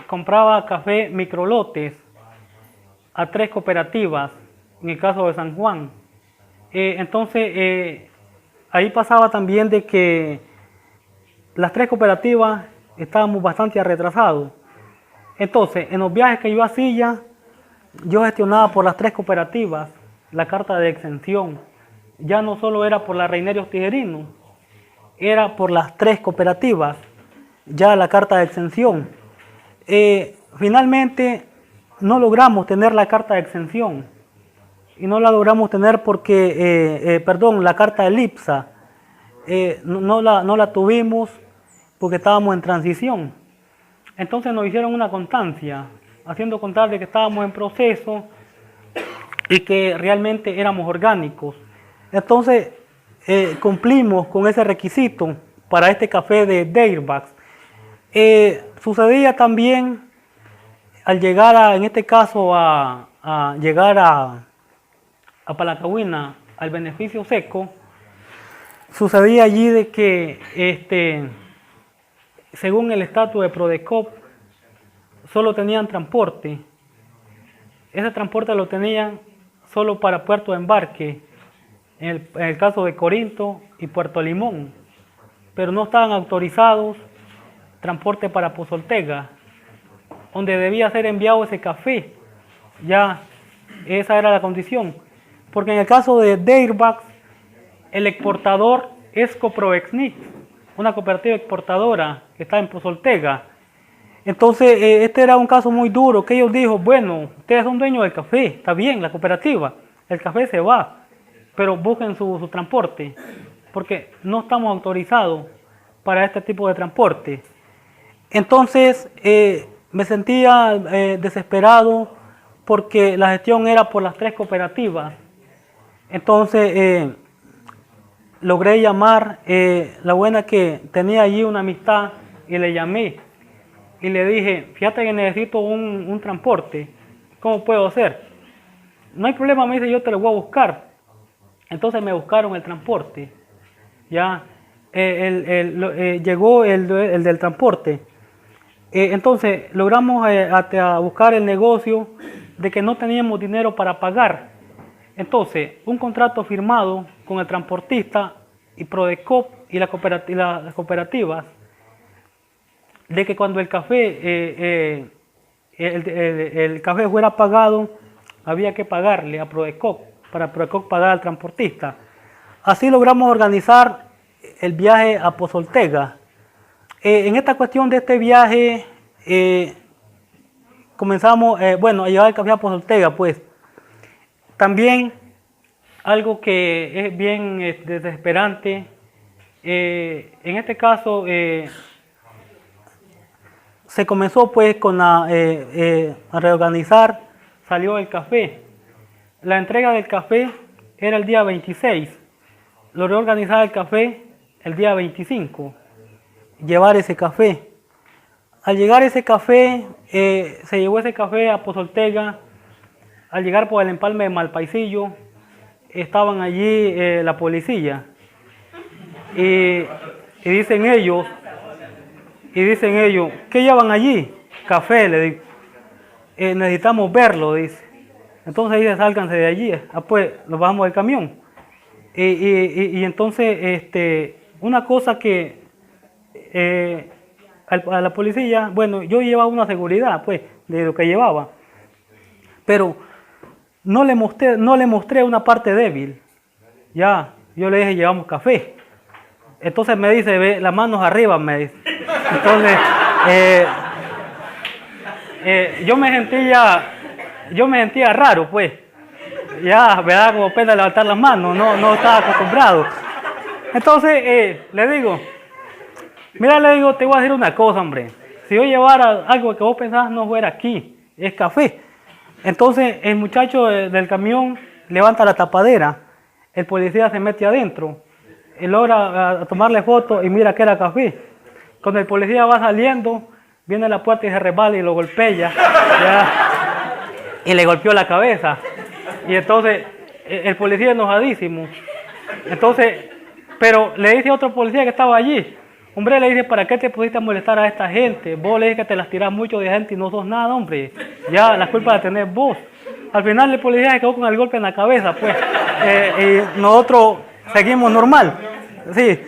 compraba café microlotes a 3 cooperativas, en el caso de San Juan. Entonces, ahí pasaba también de que las 3 cooperativas estábamos bastante retrasados. Entonces, en los viajes que yo hacía, yo gestionaba por las 3 cooperativas la carta de exención. Ya no solo era por la Reinerios Tijerinos, era por las 3 cooperativas, ya la carta de exención. Finalmente, no logramos tener la carta de exención. Y no la logramos tener porque, la carta del IPSA, no la tuvimos porque estábamos en transición. Entonces nos hicieron una constancia, haciendo constar de que estábamos en proceso y que realmente éramos orgánicos. Entonces cumplimos con ese requisito para este café de Dairbax. Sucedía también al llegar en este caso a llegar a Palacagüina, al beneficio seco, sucedía allí de que según el estatus de Prodecop, solo tenían transporte. Ese transporte lo tenían solo para puerto de embarque, en el caso de Corinto y Puerto Limón, pero no estaban autorizados transporte para Pozoltega, donde debía ser enviado ese café. Ya esa era la condición, porque en el caso de Dairbax, el exportador es Coproexnit, una cooperativa exportadora que está en Pozoltega. Entonces, este era un caso muy duro, que ellos dijo, bueno, ustedes son dueños del café, está bien, la cooperativa, el café se va, pero busquen su transporte, porque no estamos autorizados para este tipo de transporte. Entonces, me sentía desesperado porque la gestión era por las 3 cooperativas. Entonces, logré llamar, la buena que tenía allí una amistad, y le llamé y le dije, fíjate que necesito un transporte, ¿cómo puedo hacer? No hay problema, me dice, yo te lo voy a buscar. Entonces me buscaron el transporte, ya llegó el del transporte. Entonces logramos a buscar el negocio de que no teníamos dinero para pagar. Entonces, un contrato firmado con el transportista y Prodecop y las cooperativas, de que cuando el café fuera pagado había que pagarle a Prodecoc, para Prodecoc pagar al transportista. Así logramos organizar el viaje a Pozoltega. En esta cuestión de este viaje, comenzamos, a llevar el café a Pozoltega, pues. También, algo que es bien desesperante, en este caso, se comenzó pues a reorganizar, salió el café. La entrega del café era el día 26, lo reorganizaba el café el día 25, llevar ese café. Al llegar ese café, se llevó ese café a Pozoltega. Al llegar por el empalme de Malpaisillo, estaban allí la policía. Y dicen ellos, ¿qué llevan allí? Café, le digo. Necesitamos verlo, dice. Entonces dice, sálganse de allí. Pues nos bajamos del camión. Y entonces, una cosa que a la policía, bueno, yo llevaba una seguridad, pues, de lo que llevaba. Pero no le mostré una parte débil. Ya, yo le dije, llevamos café. Entonces me dice, ve, las manos arriba, me dice. Entonces, yo me sentía raro, pues. Ya, ¿verdad? Como pena levantar las manos, no estaba acostumbrado. Entonces, le digo, mira, le digo, te voy a decir una cosa, hombre. Si yo llevara algo que vos pensás no fuera aquí, es café. Entonces, el muchacho del camión levanta la tapadera, el policía se mete adentro, y logra tomarle foto y mira que era café. Cuando el policía va saliendo, viene a la puerta y se resbala y lo golpea, ya, y le golpeó la cabeza. Y entonces, el policía enojadísimo. Entonces, pero le dice a otro policía que estaba allí, hombre, le dice, ¿para qué te pusiste a molestar a esta gente? Vos le dices que te las tirás mucho de gente y no sos nada, hombre. Ya, la culpa la tenés vos. Al final el policía se quedó con el golpe en la cabeza, pues. Y nosotros seguimos normal. Sí.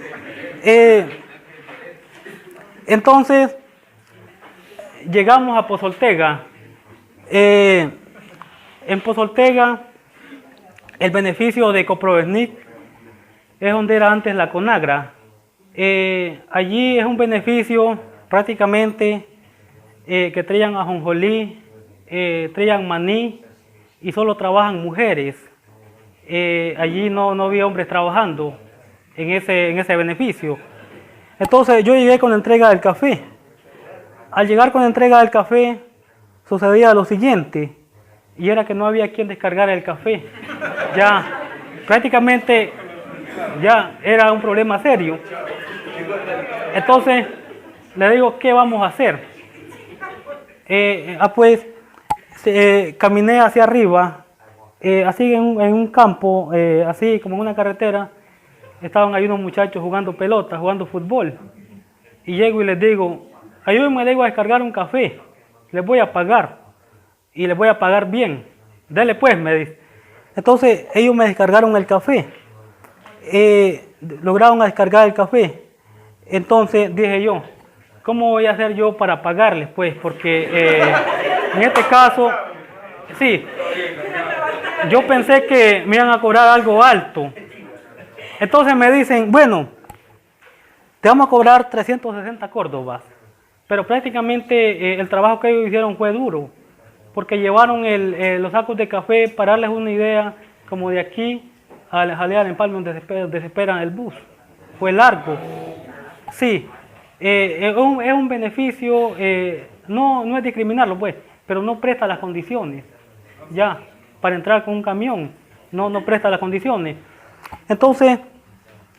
Entonces, llegamos a Pozoltega. En Pozoltega, el beneficio de Coprovesnic es donde era antes la Conagra. Allí es un beneficio prácticamente que traían ajonjolí, traían maní y solo trabajan mujeres. Allí no había hombres trabajando en ese beneficio. Entonces yo llegué con la entrega del café. Al llegar con la entrega del café sucedía lo siguiente, y era que no había quien descargar el café. Ya prácticamente ya era un problema serio. Entonces le digo, ¿qué vamos a hacer? Caminé hacia arriba, así en un campo, así como en una carretera, estaban ahí unos muchachos jugando pelota, jugando fútbol. Y llego y les digo, ayúdenme, le digo, a descargar un café, les voy a pagar, y les voy a pagar bien. Dele pues, me dice. Entonces ellos me descargaron el café, lograron descargar el café. Entonces dije yo, ¿cómo voy a hacer yo para pagarles? Pues porque en este caso, sí, yo pensé que me iban a cobrar algo alto. Entonces me dicen, bueno, te vamos a cobrar 360 córdobas. Pero prácticamente el trabajo que ellos hicieron fue duro, porque llevaron los sacos de café, para darles una idea, como de aquí al empalme donde se espera el bus. Fue largo. Sí, es un beneficio, no es discriminarlo, pues, pero no presta las condiciones, ya, para entrar con un camión, no presta las condiciones. Entonces,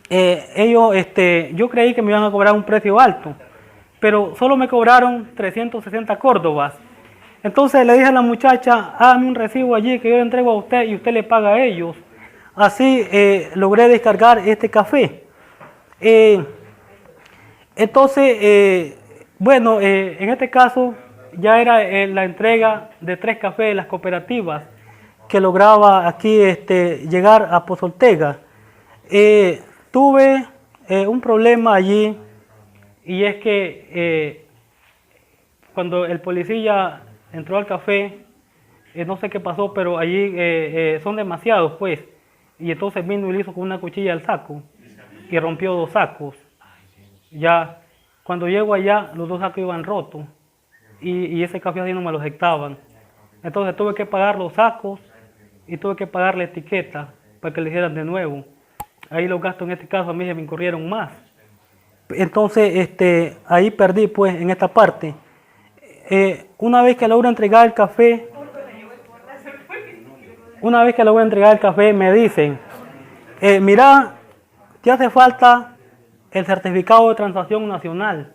yo creí que me iban a cobrar un precio alto, pero solo me cobraron 360 córdobas. Entonces le dije a la muchacha, hágame un recibo allí que yo le entrego a usted y usted le paga a ellos. Así logré descargar este café. Entonces, en este caso ya era la entrega de 3 cafés de las cooperativas que lograba aquí llegar a Pozoltega. Tuve un problema allí, y es que cuando el policía entró al café, no sé qué pasó, pero allí son demasiados, pues. Y entonces vino y le hizo con una cuchilla al saco y rompió 2 sacos. Ya, cuando llego allá, los 2 sacos iban rotos y ese café así no me lo aceptaban. Entonces tuve que pagar los sacos y tuve que pagar la etiqueta para que le hicieran de nuevo. Ahí los gastos en este caso a mí se me incurrieron más. Entonces, ahí perdí, pues, en esta parte. Una vez que logro entregar el café, me dicen, mira, te hace falta el certificado de transacción nacional.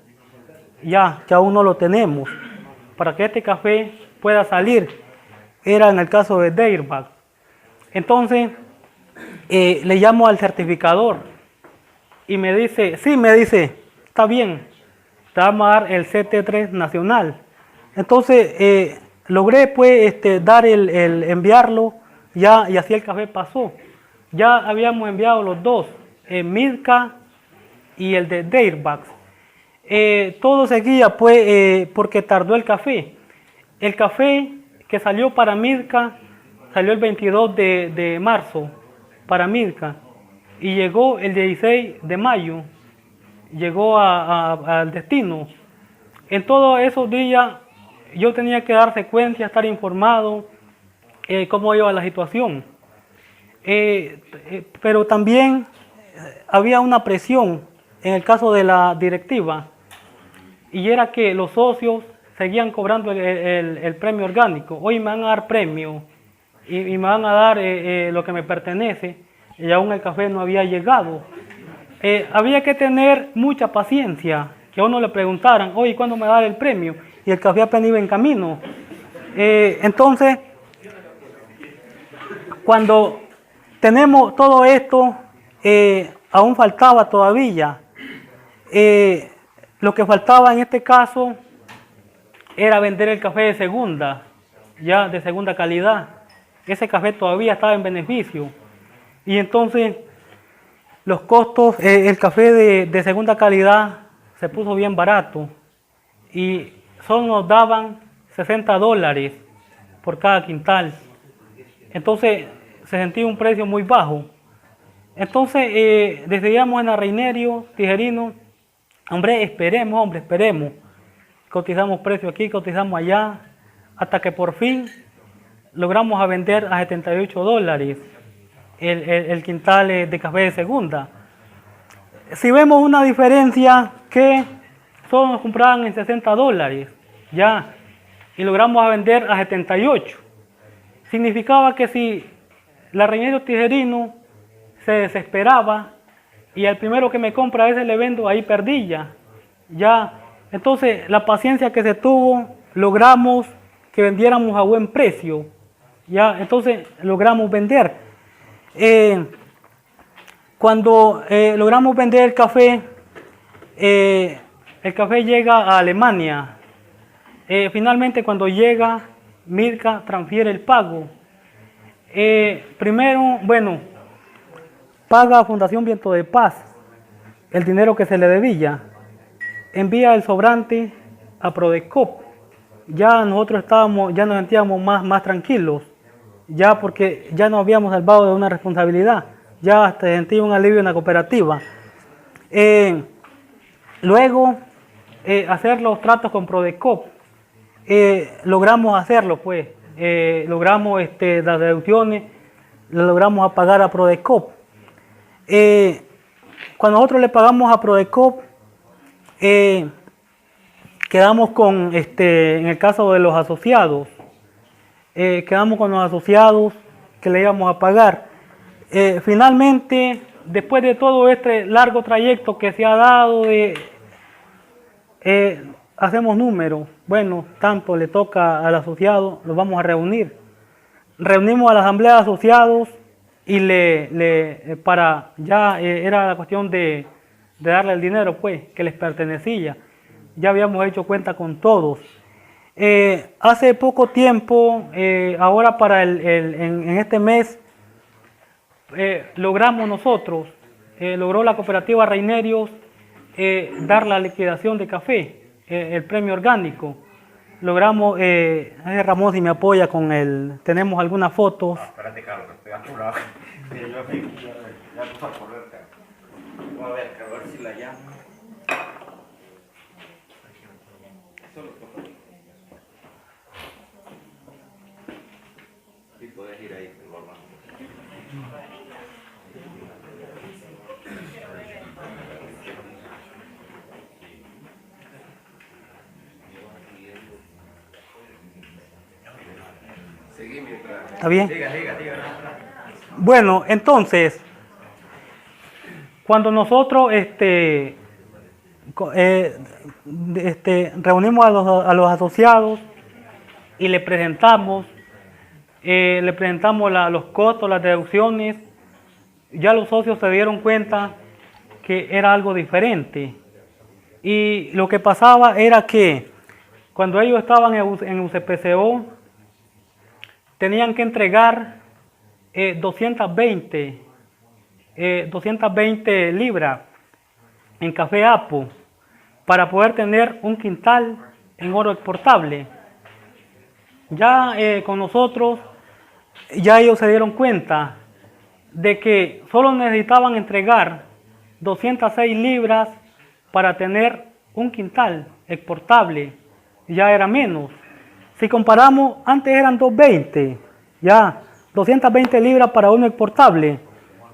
Ya aún no lo tenemos. Para que este café pueda salir, era en el caso de Dairbag. Entonces, le llamo al certificador y me dice, está bien, te vamos a dar el CT3 nacional. Entonces, logré pues dar el enviarlo ya, y así el café pasó. Ya habíamos enviado los 2, Milka y el de Dairbag. Todo seguía pues porque tardó el café. El café que salió para Milka salió el 22 de marzo para Milka y llegó el 16 de mayo, llegó al destino. En todos esos días yo tenía que dar secuencia, estar informado cómo iba la situación. Pero también había una presión en el caso de la directiva, y era que los socios seguían cobrando el premio orgánico. Hoy me van a dar premio y me van a dar lo que me pertenece, y aún el café no había llegado. Había que tener mucha paciencia, que a uno le preguntaran, oye, ¿cuándo me va a dar el premio? Y el café apenas iba en camino. Entonces, cuando tenemos todo esto, aún faltaba todavía. Lo que faltaba en este caso era vender el café de segunda, ya de segunda calidad. Ese café todavía estaba en beneficio. Y entonces los costos, el café de segunda calidad se puso bien barato y solo nos daban $60 por cada quintal. Entonces se sentía un precio muy bajo. Entonces decidíamos en Arreinerio, Tijerino, hombre, esperemos. Cotizamos precio aquí, cotizamos allá, hasta que por fin logramos a vender a $78 el quintal de café de segunda. Si vemos una diferencia que solo nos compraban en $60, ya, y logramos a vender a 78. Significaba que si la Arreinerio Tijerino se desesperaba y al primero que me compra ese le vendo, ahí perdí ya. Entonces, la paciencia que se tuvo, logramos que vendiéramos a buen precio, ya. Entonces, logramos vender. Cuando logramos vender el café llega a Alemania. Finalmente, cuando llega, Milka transfiere el pago. Primero, paga a Fundación Viento de Paz el dinero que se le debía. Envía el sobrante a Prodecop. Ya nosotros ya nos sentíamos más tranquilos, ya porque ya nos habíamos salvado de una responsabilidad, ya hasta sentí un alivio en la cooperativa. Luego, hacer los tratos con Prodecop. Logramos hacerlo, pues. Logramos las deducciones, le logramos a pagar a Prodecop. Cuando nosotros le pagamos a Prodecop, quedamos con, en el caso de los asociados, quedamos con los asociados que le íbamos a pagar. Finalmente, después de todo este largo trayecto que se ha dado, hacemos números. Bueno, tanto le toca al asociado, los vamos a reunir. Reunimos a la asamblea de asociados y era la cuestión de darle el dinero, pues, que les pertenecía. Ya habíamos hecho cuenta con todos. Hace poco tiempo, ahora en este mes, logramos nosotros, logró la cooperativa Arreinerios dar la liquidación de café, el premio orgánico. logramos, Ramón si me apoya con el, tenemos algunas fotos. Espérate, Carlos, que estoy apurado. Mira, yo aquí, ya empezó a correr, Carlos. Vamos a ver si la llamo. Solo toca. Sí, puedes ir ahí, Norma. ¿Está bien? Siga. Bueno, entonces, cuando nosotros reunimos a los asociados y le presentamos los costos, las deducciones, ya los socios se dieron cuenta que era algo diferente. Y lo que pasaba era que cuando ellos estaban en UCPCO, tenían que entregar 220 libras en café Apo para poder tener un quintal en oro exportable. Ya con nosotros, ya ellos se dieron cuenta de que solo necesitaban entregar 206 libras para tener un quintal exportable. Ya era menos. Si comparamos, antes eran 220, ya 220 libras para uno exportable.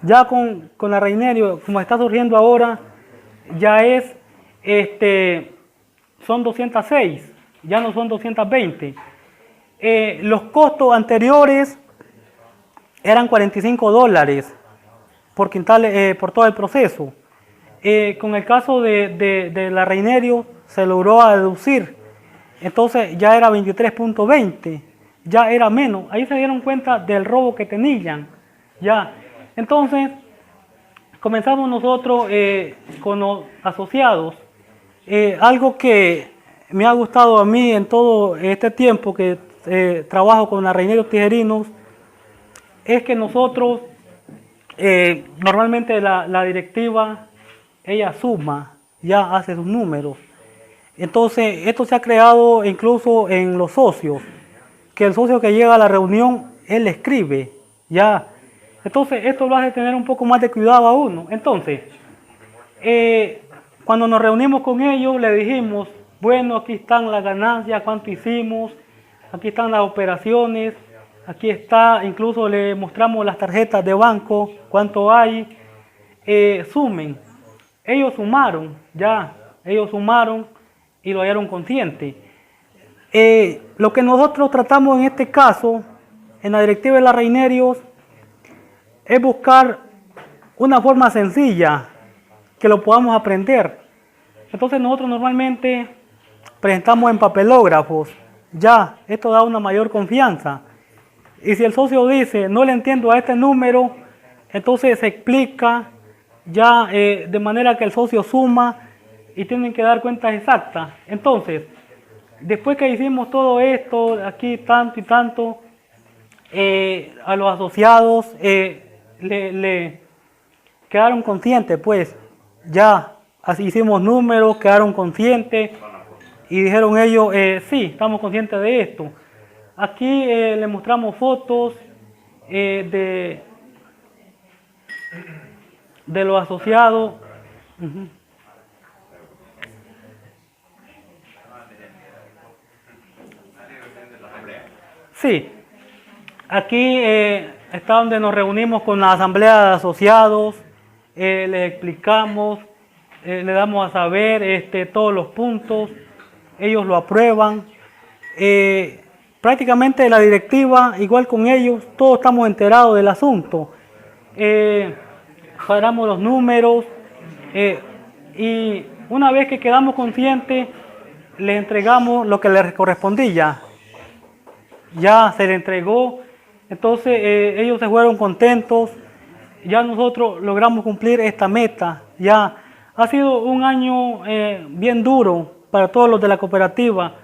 Ya con la Reinerio, como está surgiendo ahora, ya son 206, ya no son 220. Los costos anteriores eran $45 por quintal por todo el proceso. Con el caso de la Reinerio se logró deducir. Entonces ya era 23.20, ya era menos. Ahí se dieron cuenta del robo que tenían. Ya. Entonces comenzamos nosotros con los asociados. Algo que me ha gustado a mí en todo este tiempo que trabajo con la Reinerio Tijerinos es que nosotros, normalmente la directiva, ella suma, ya hace sus números. Entonces, esto se ha creado incluso en los socios, que el socio que llega a la reunión, él escribe, ya. Entonces, esto lo hace tener un poco más de cuidado a uno. Entonces, cuando nos reunimos con ellos, le dijimos, bueno, aquí están las ganancias, cuánto hicimos, aquí están las operaciones, aquí está, incluso le mostramos las tarjetas de banco, cuánto hay, sumen. Ellos sumaron, ya, ellos sumaron y lo hallaron consciente. Lo que nosotros tratamos en este caso, en la directiva de la Reinerios, es buscar una forma sencilla que lo podamos aprender. Entonces nosotros normalmente presentamos en papelógrafos, ya, esto da una mayor confianza. Y si el socio dice, no le entiendo a este número, entonces se explica ya de manera que el socio suma y tienen que dar cuentas exactas. Entonces, después que hicimos todo esto, aquí tanto y tanto, a los asociados le quedaron conscientes, pues, ya así hicimos números, quedaron conscientes y dijeron ellos, sí, estamos conscientes de esto. Aquí le mostramos fotos de los asociados. Sí, aquí está donde nos reunimos con la asamblea de asociados, les explicamos, le damos a saber todos los puntos, ellos lo aprueban. Prácticamente la directiva, igual con ellos, todos estamos enterados del asunto. Cuadramos los números y una vez que quedamos conscientes, les entregamos lo que les correspondía. Ya se le entregó, entonces ellos se fueron contentos, ya nosotros logramos cumplir esta meta. Ya ha sido un año bien duro para todos los de la cooperativa,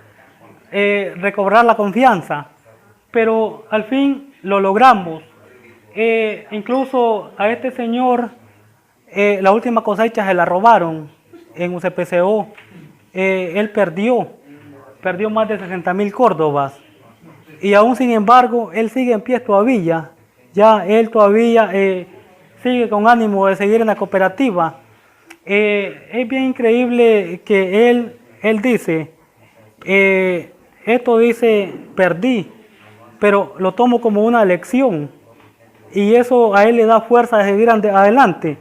recobrar la confianza, pero al fin lo logramos. Incluso a este señor la última cosecha se la robaron en UCPCO, él perdió. perdió más de 60.000 córdobas. Y aún sin embargo, él sigue en pie todavía. Ya él todavía sigue con ánimo de seguir en la cooperativa. Es bien increíble que él dice, esto dice, perdí, pero lo tomo como una lección. Y eso a él le da fuerza de seguir adelante.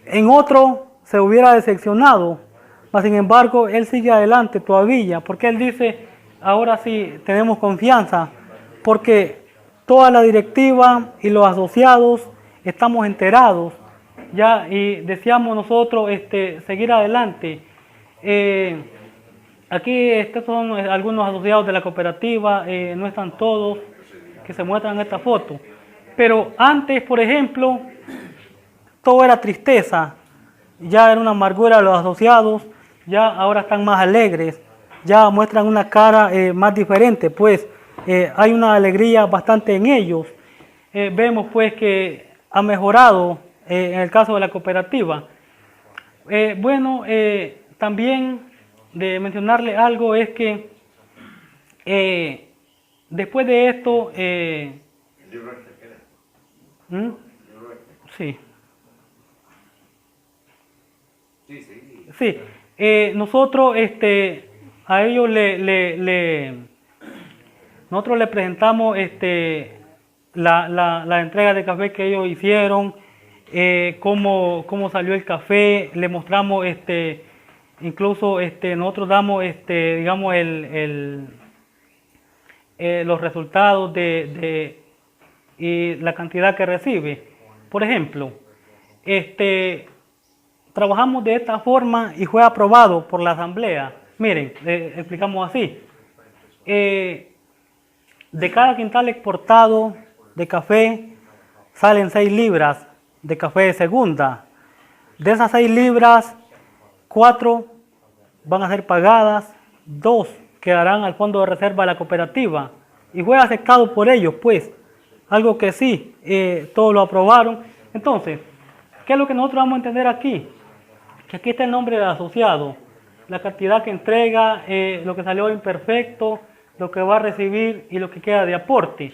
En otro se hubiera decepcionado, mas sin embargo él sigue adelante todavía, porque él dice, ahora sí tenemos confianza, porque toda la directiva y los asociados estamos enterados, ya, y deseamos nosotros seguir adelante. Aquí estos son algunos asociados de la cooperativa, no están todos que se muestran en esta foto, pero antes, por ejemplo, todo era tristeza, ya era una amargura de los asociados, ya ahora están más alegres, ya muestran una cara más diferente, pues hay una alegría bastante en ellos. Vemos pues que ha mejorado en el caso de la cooperativa. También de mencionarle algo es que después de esto... Sí. Sí, nosotros a ellos nosotros le presentamos la entrega de café que ellos hicieron, cómo salió el café, le mostramos incluso nosotros damos digamos los resultados y la cantidad que recibe. Por ejemplo, trabajamos de esta forma y fue aprobado por la asamblea. Miren, explicamos así. De cada quintal exportado de café salen 6 libras de café de segunda. De esas 6 libras, 4 van a ser pagadas, 2 quedarán al fondo de reserva de la cooperativa. Y fue aceptado por ellos, pues, algo que sí, todos lo aprobaron. Entonces, ¿qué es lo que nosotros vamos a entender aquí? Que aquí está el nombre del asociado, la cantidad que entrega, lo que salió imperfecto, lo que va a recibir y lo que queda de aporte.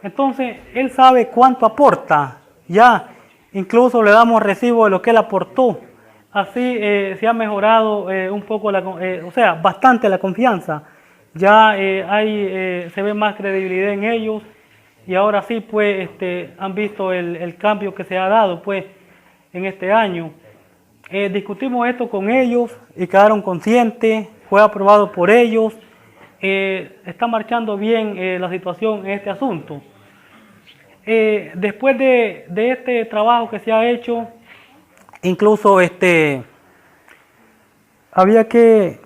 Entonces, él sabe cuánto aporta, ya, incluso le damos recibo de lo que él aportó. Así se ha mejorado un poco, bastante la confianza. Ya se ve más credibilidad en ellos y ahora sí, pues, han visto el cambio que se ha dado, pues, en este año. Discutimos esto con ellos y quedaron conscientes, fue aprobado por ellos. Está marchando bien la situación en este asunto. Después de este trabajo que se ha hecho, incluso había que,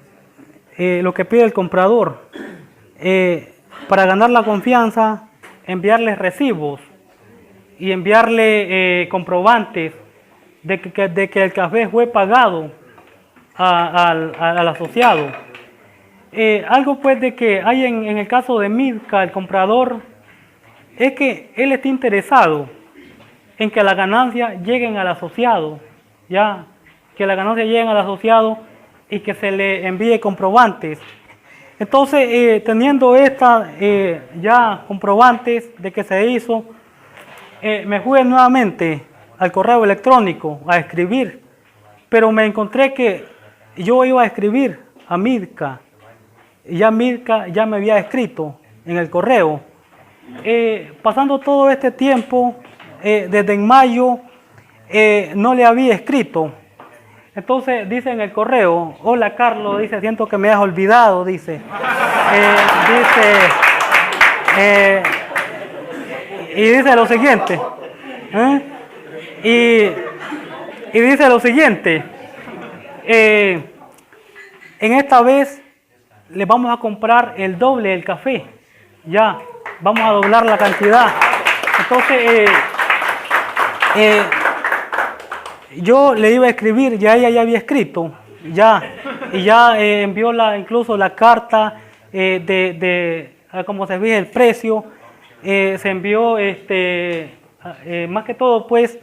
lo que pide el comprador, para ganar la confianza, enviarles recibos y enviarle comprobantes de que el café fue pagado al asociado. Algo pues de que hay en el caso de Midca, el comprador, es que él está interesado en que las ganancias lleguen al asociado, ya, que las ganancias lleguen al asociado y que se le envíe comprobantes. Entonces, teniendo ya comprobantes de que se hizo, me fui nuevamente al correo electrónico a escribir, pero me encontré que yo iba a escribir a Midca, y ya Midca ya me había escrito en el correo. Pasando todo este tiempo, desde en mayo, no le había escrito. Entonces dice en el correo, hola Carlos, dice, siento que me has olvidado, dice. Y dice lo siguiente, y dice lo siguiente, en esta vez le vamos a comprar el doble del café, ya, vamos a doblar la cantidad. Entonces, yo le iba a escribir, ya ella ya había escrito, ya, y ya envió incluso la carta como se fija el precio, se envió, más que todo, pues,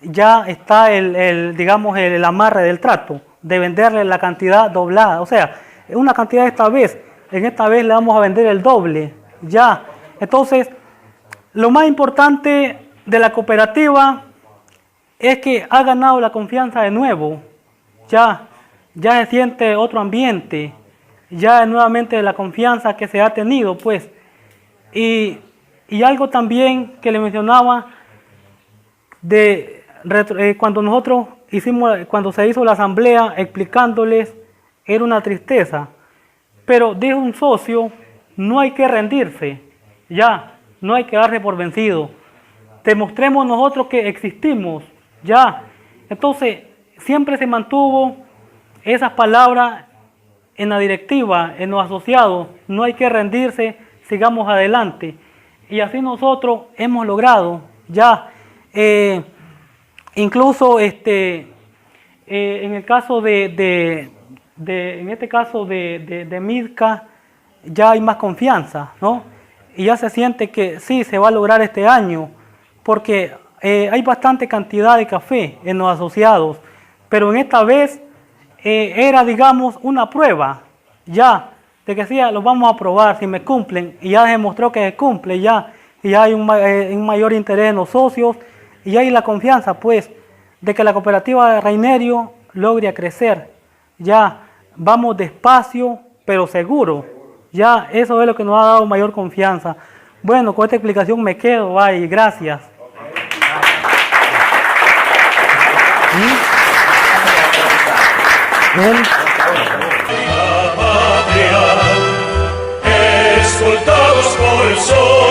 ya está digamos, el amarre del trato, de venderle la cantidad doblada, o sea, una cantidad esta vez, en esta vez le vamos a vender el doble, ya. Entonces, lo más importante de la cooperativa es que ha ganado la confianza de nuevo, ya se siente otro ambiente, ya nuevamente la confianza que se ha tenido, pues. Y algo también que le mencionaba, cuando nosotros cuando se hizo la asamblea explicándoles, era una tristeza, pero dijo un socio, no hay que rendirse, ya, no hay que darse por vencido, demostremos nosotros que existimos, ya. Entonces, siempre se mantuvo esas palabras en la directiva, en los asociados, no hay que rendirse, sigamos adelante. Y así nosotros hemos logrado, ya, incluso en el caso en este caso de Midca, ya hay más confianza, ¿no? Y ya se siente que sí, se va a lograr este año, porque hay bastante cantidad de café en los asociados, pero en esta vez era, digamos, una prueba, ya, de que sí, los vamos a probar si me cumplen, y ya demostró que se cumple, ya, y ya hay un mayor interés en los socios, y hay la confianza, pues, de que la cooperativa de Rainerio logre crecer, ya, vamos despacio, pero seguro, ya, eso es lo que nos ha dado mayor confianza. Bueno, con esta explicación me quedo, y gracias. Escoltados por el sol.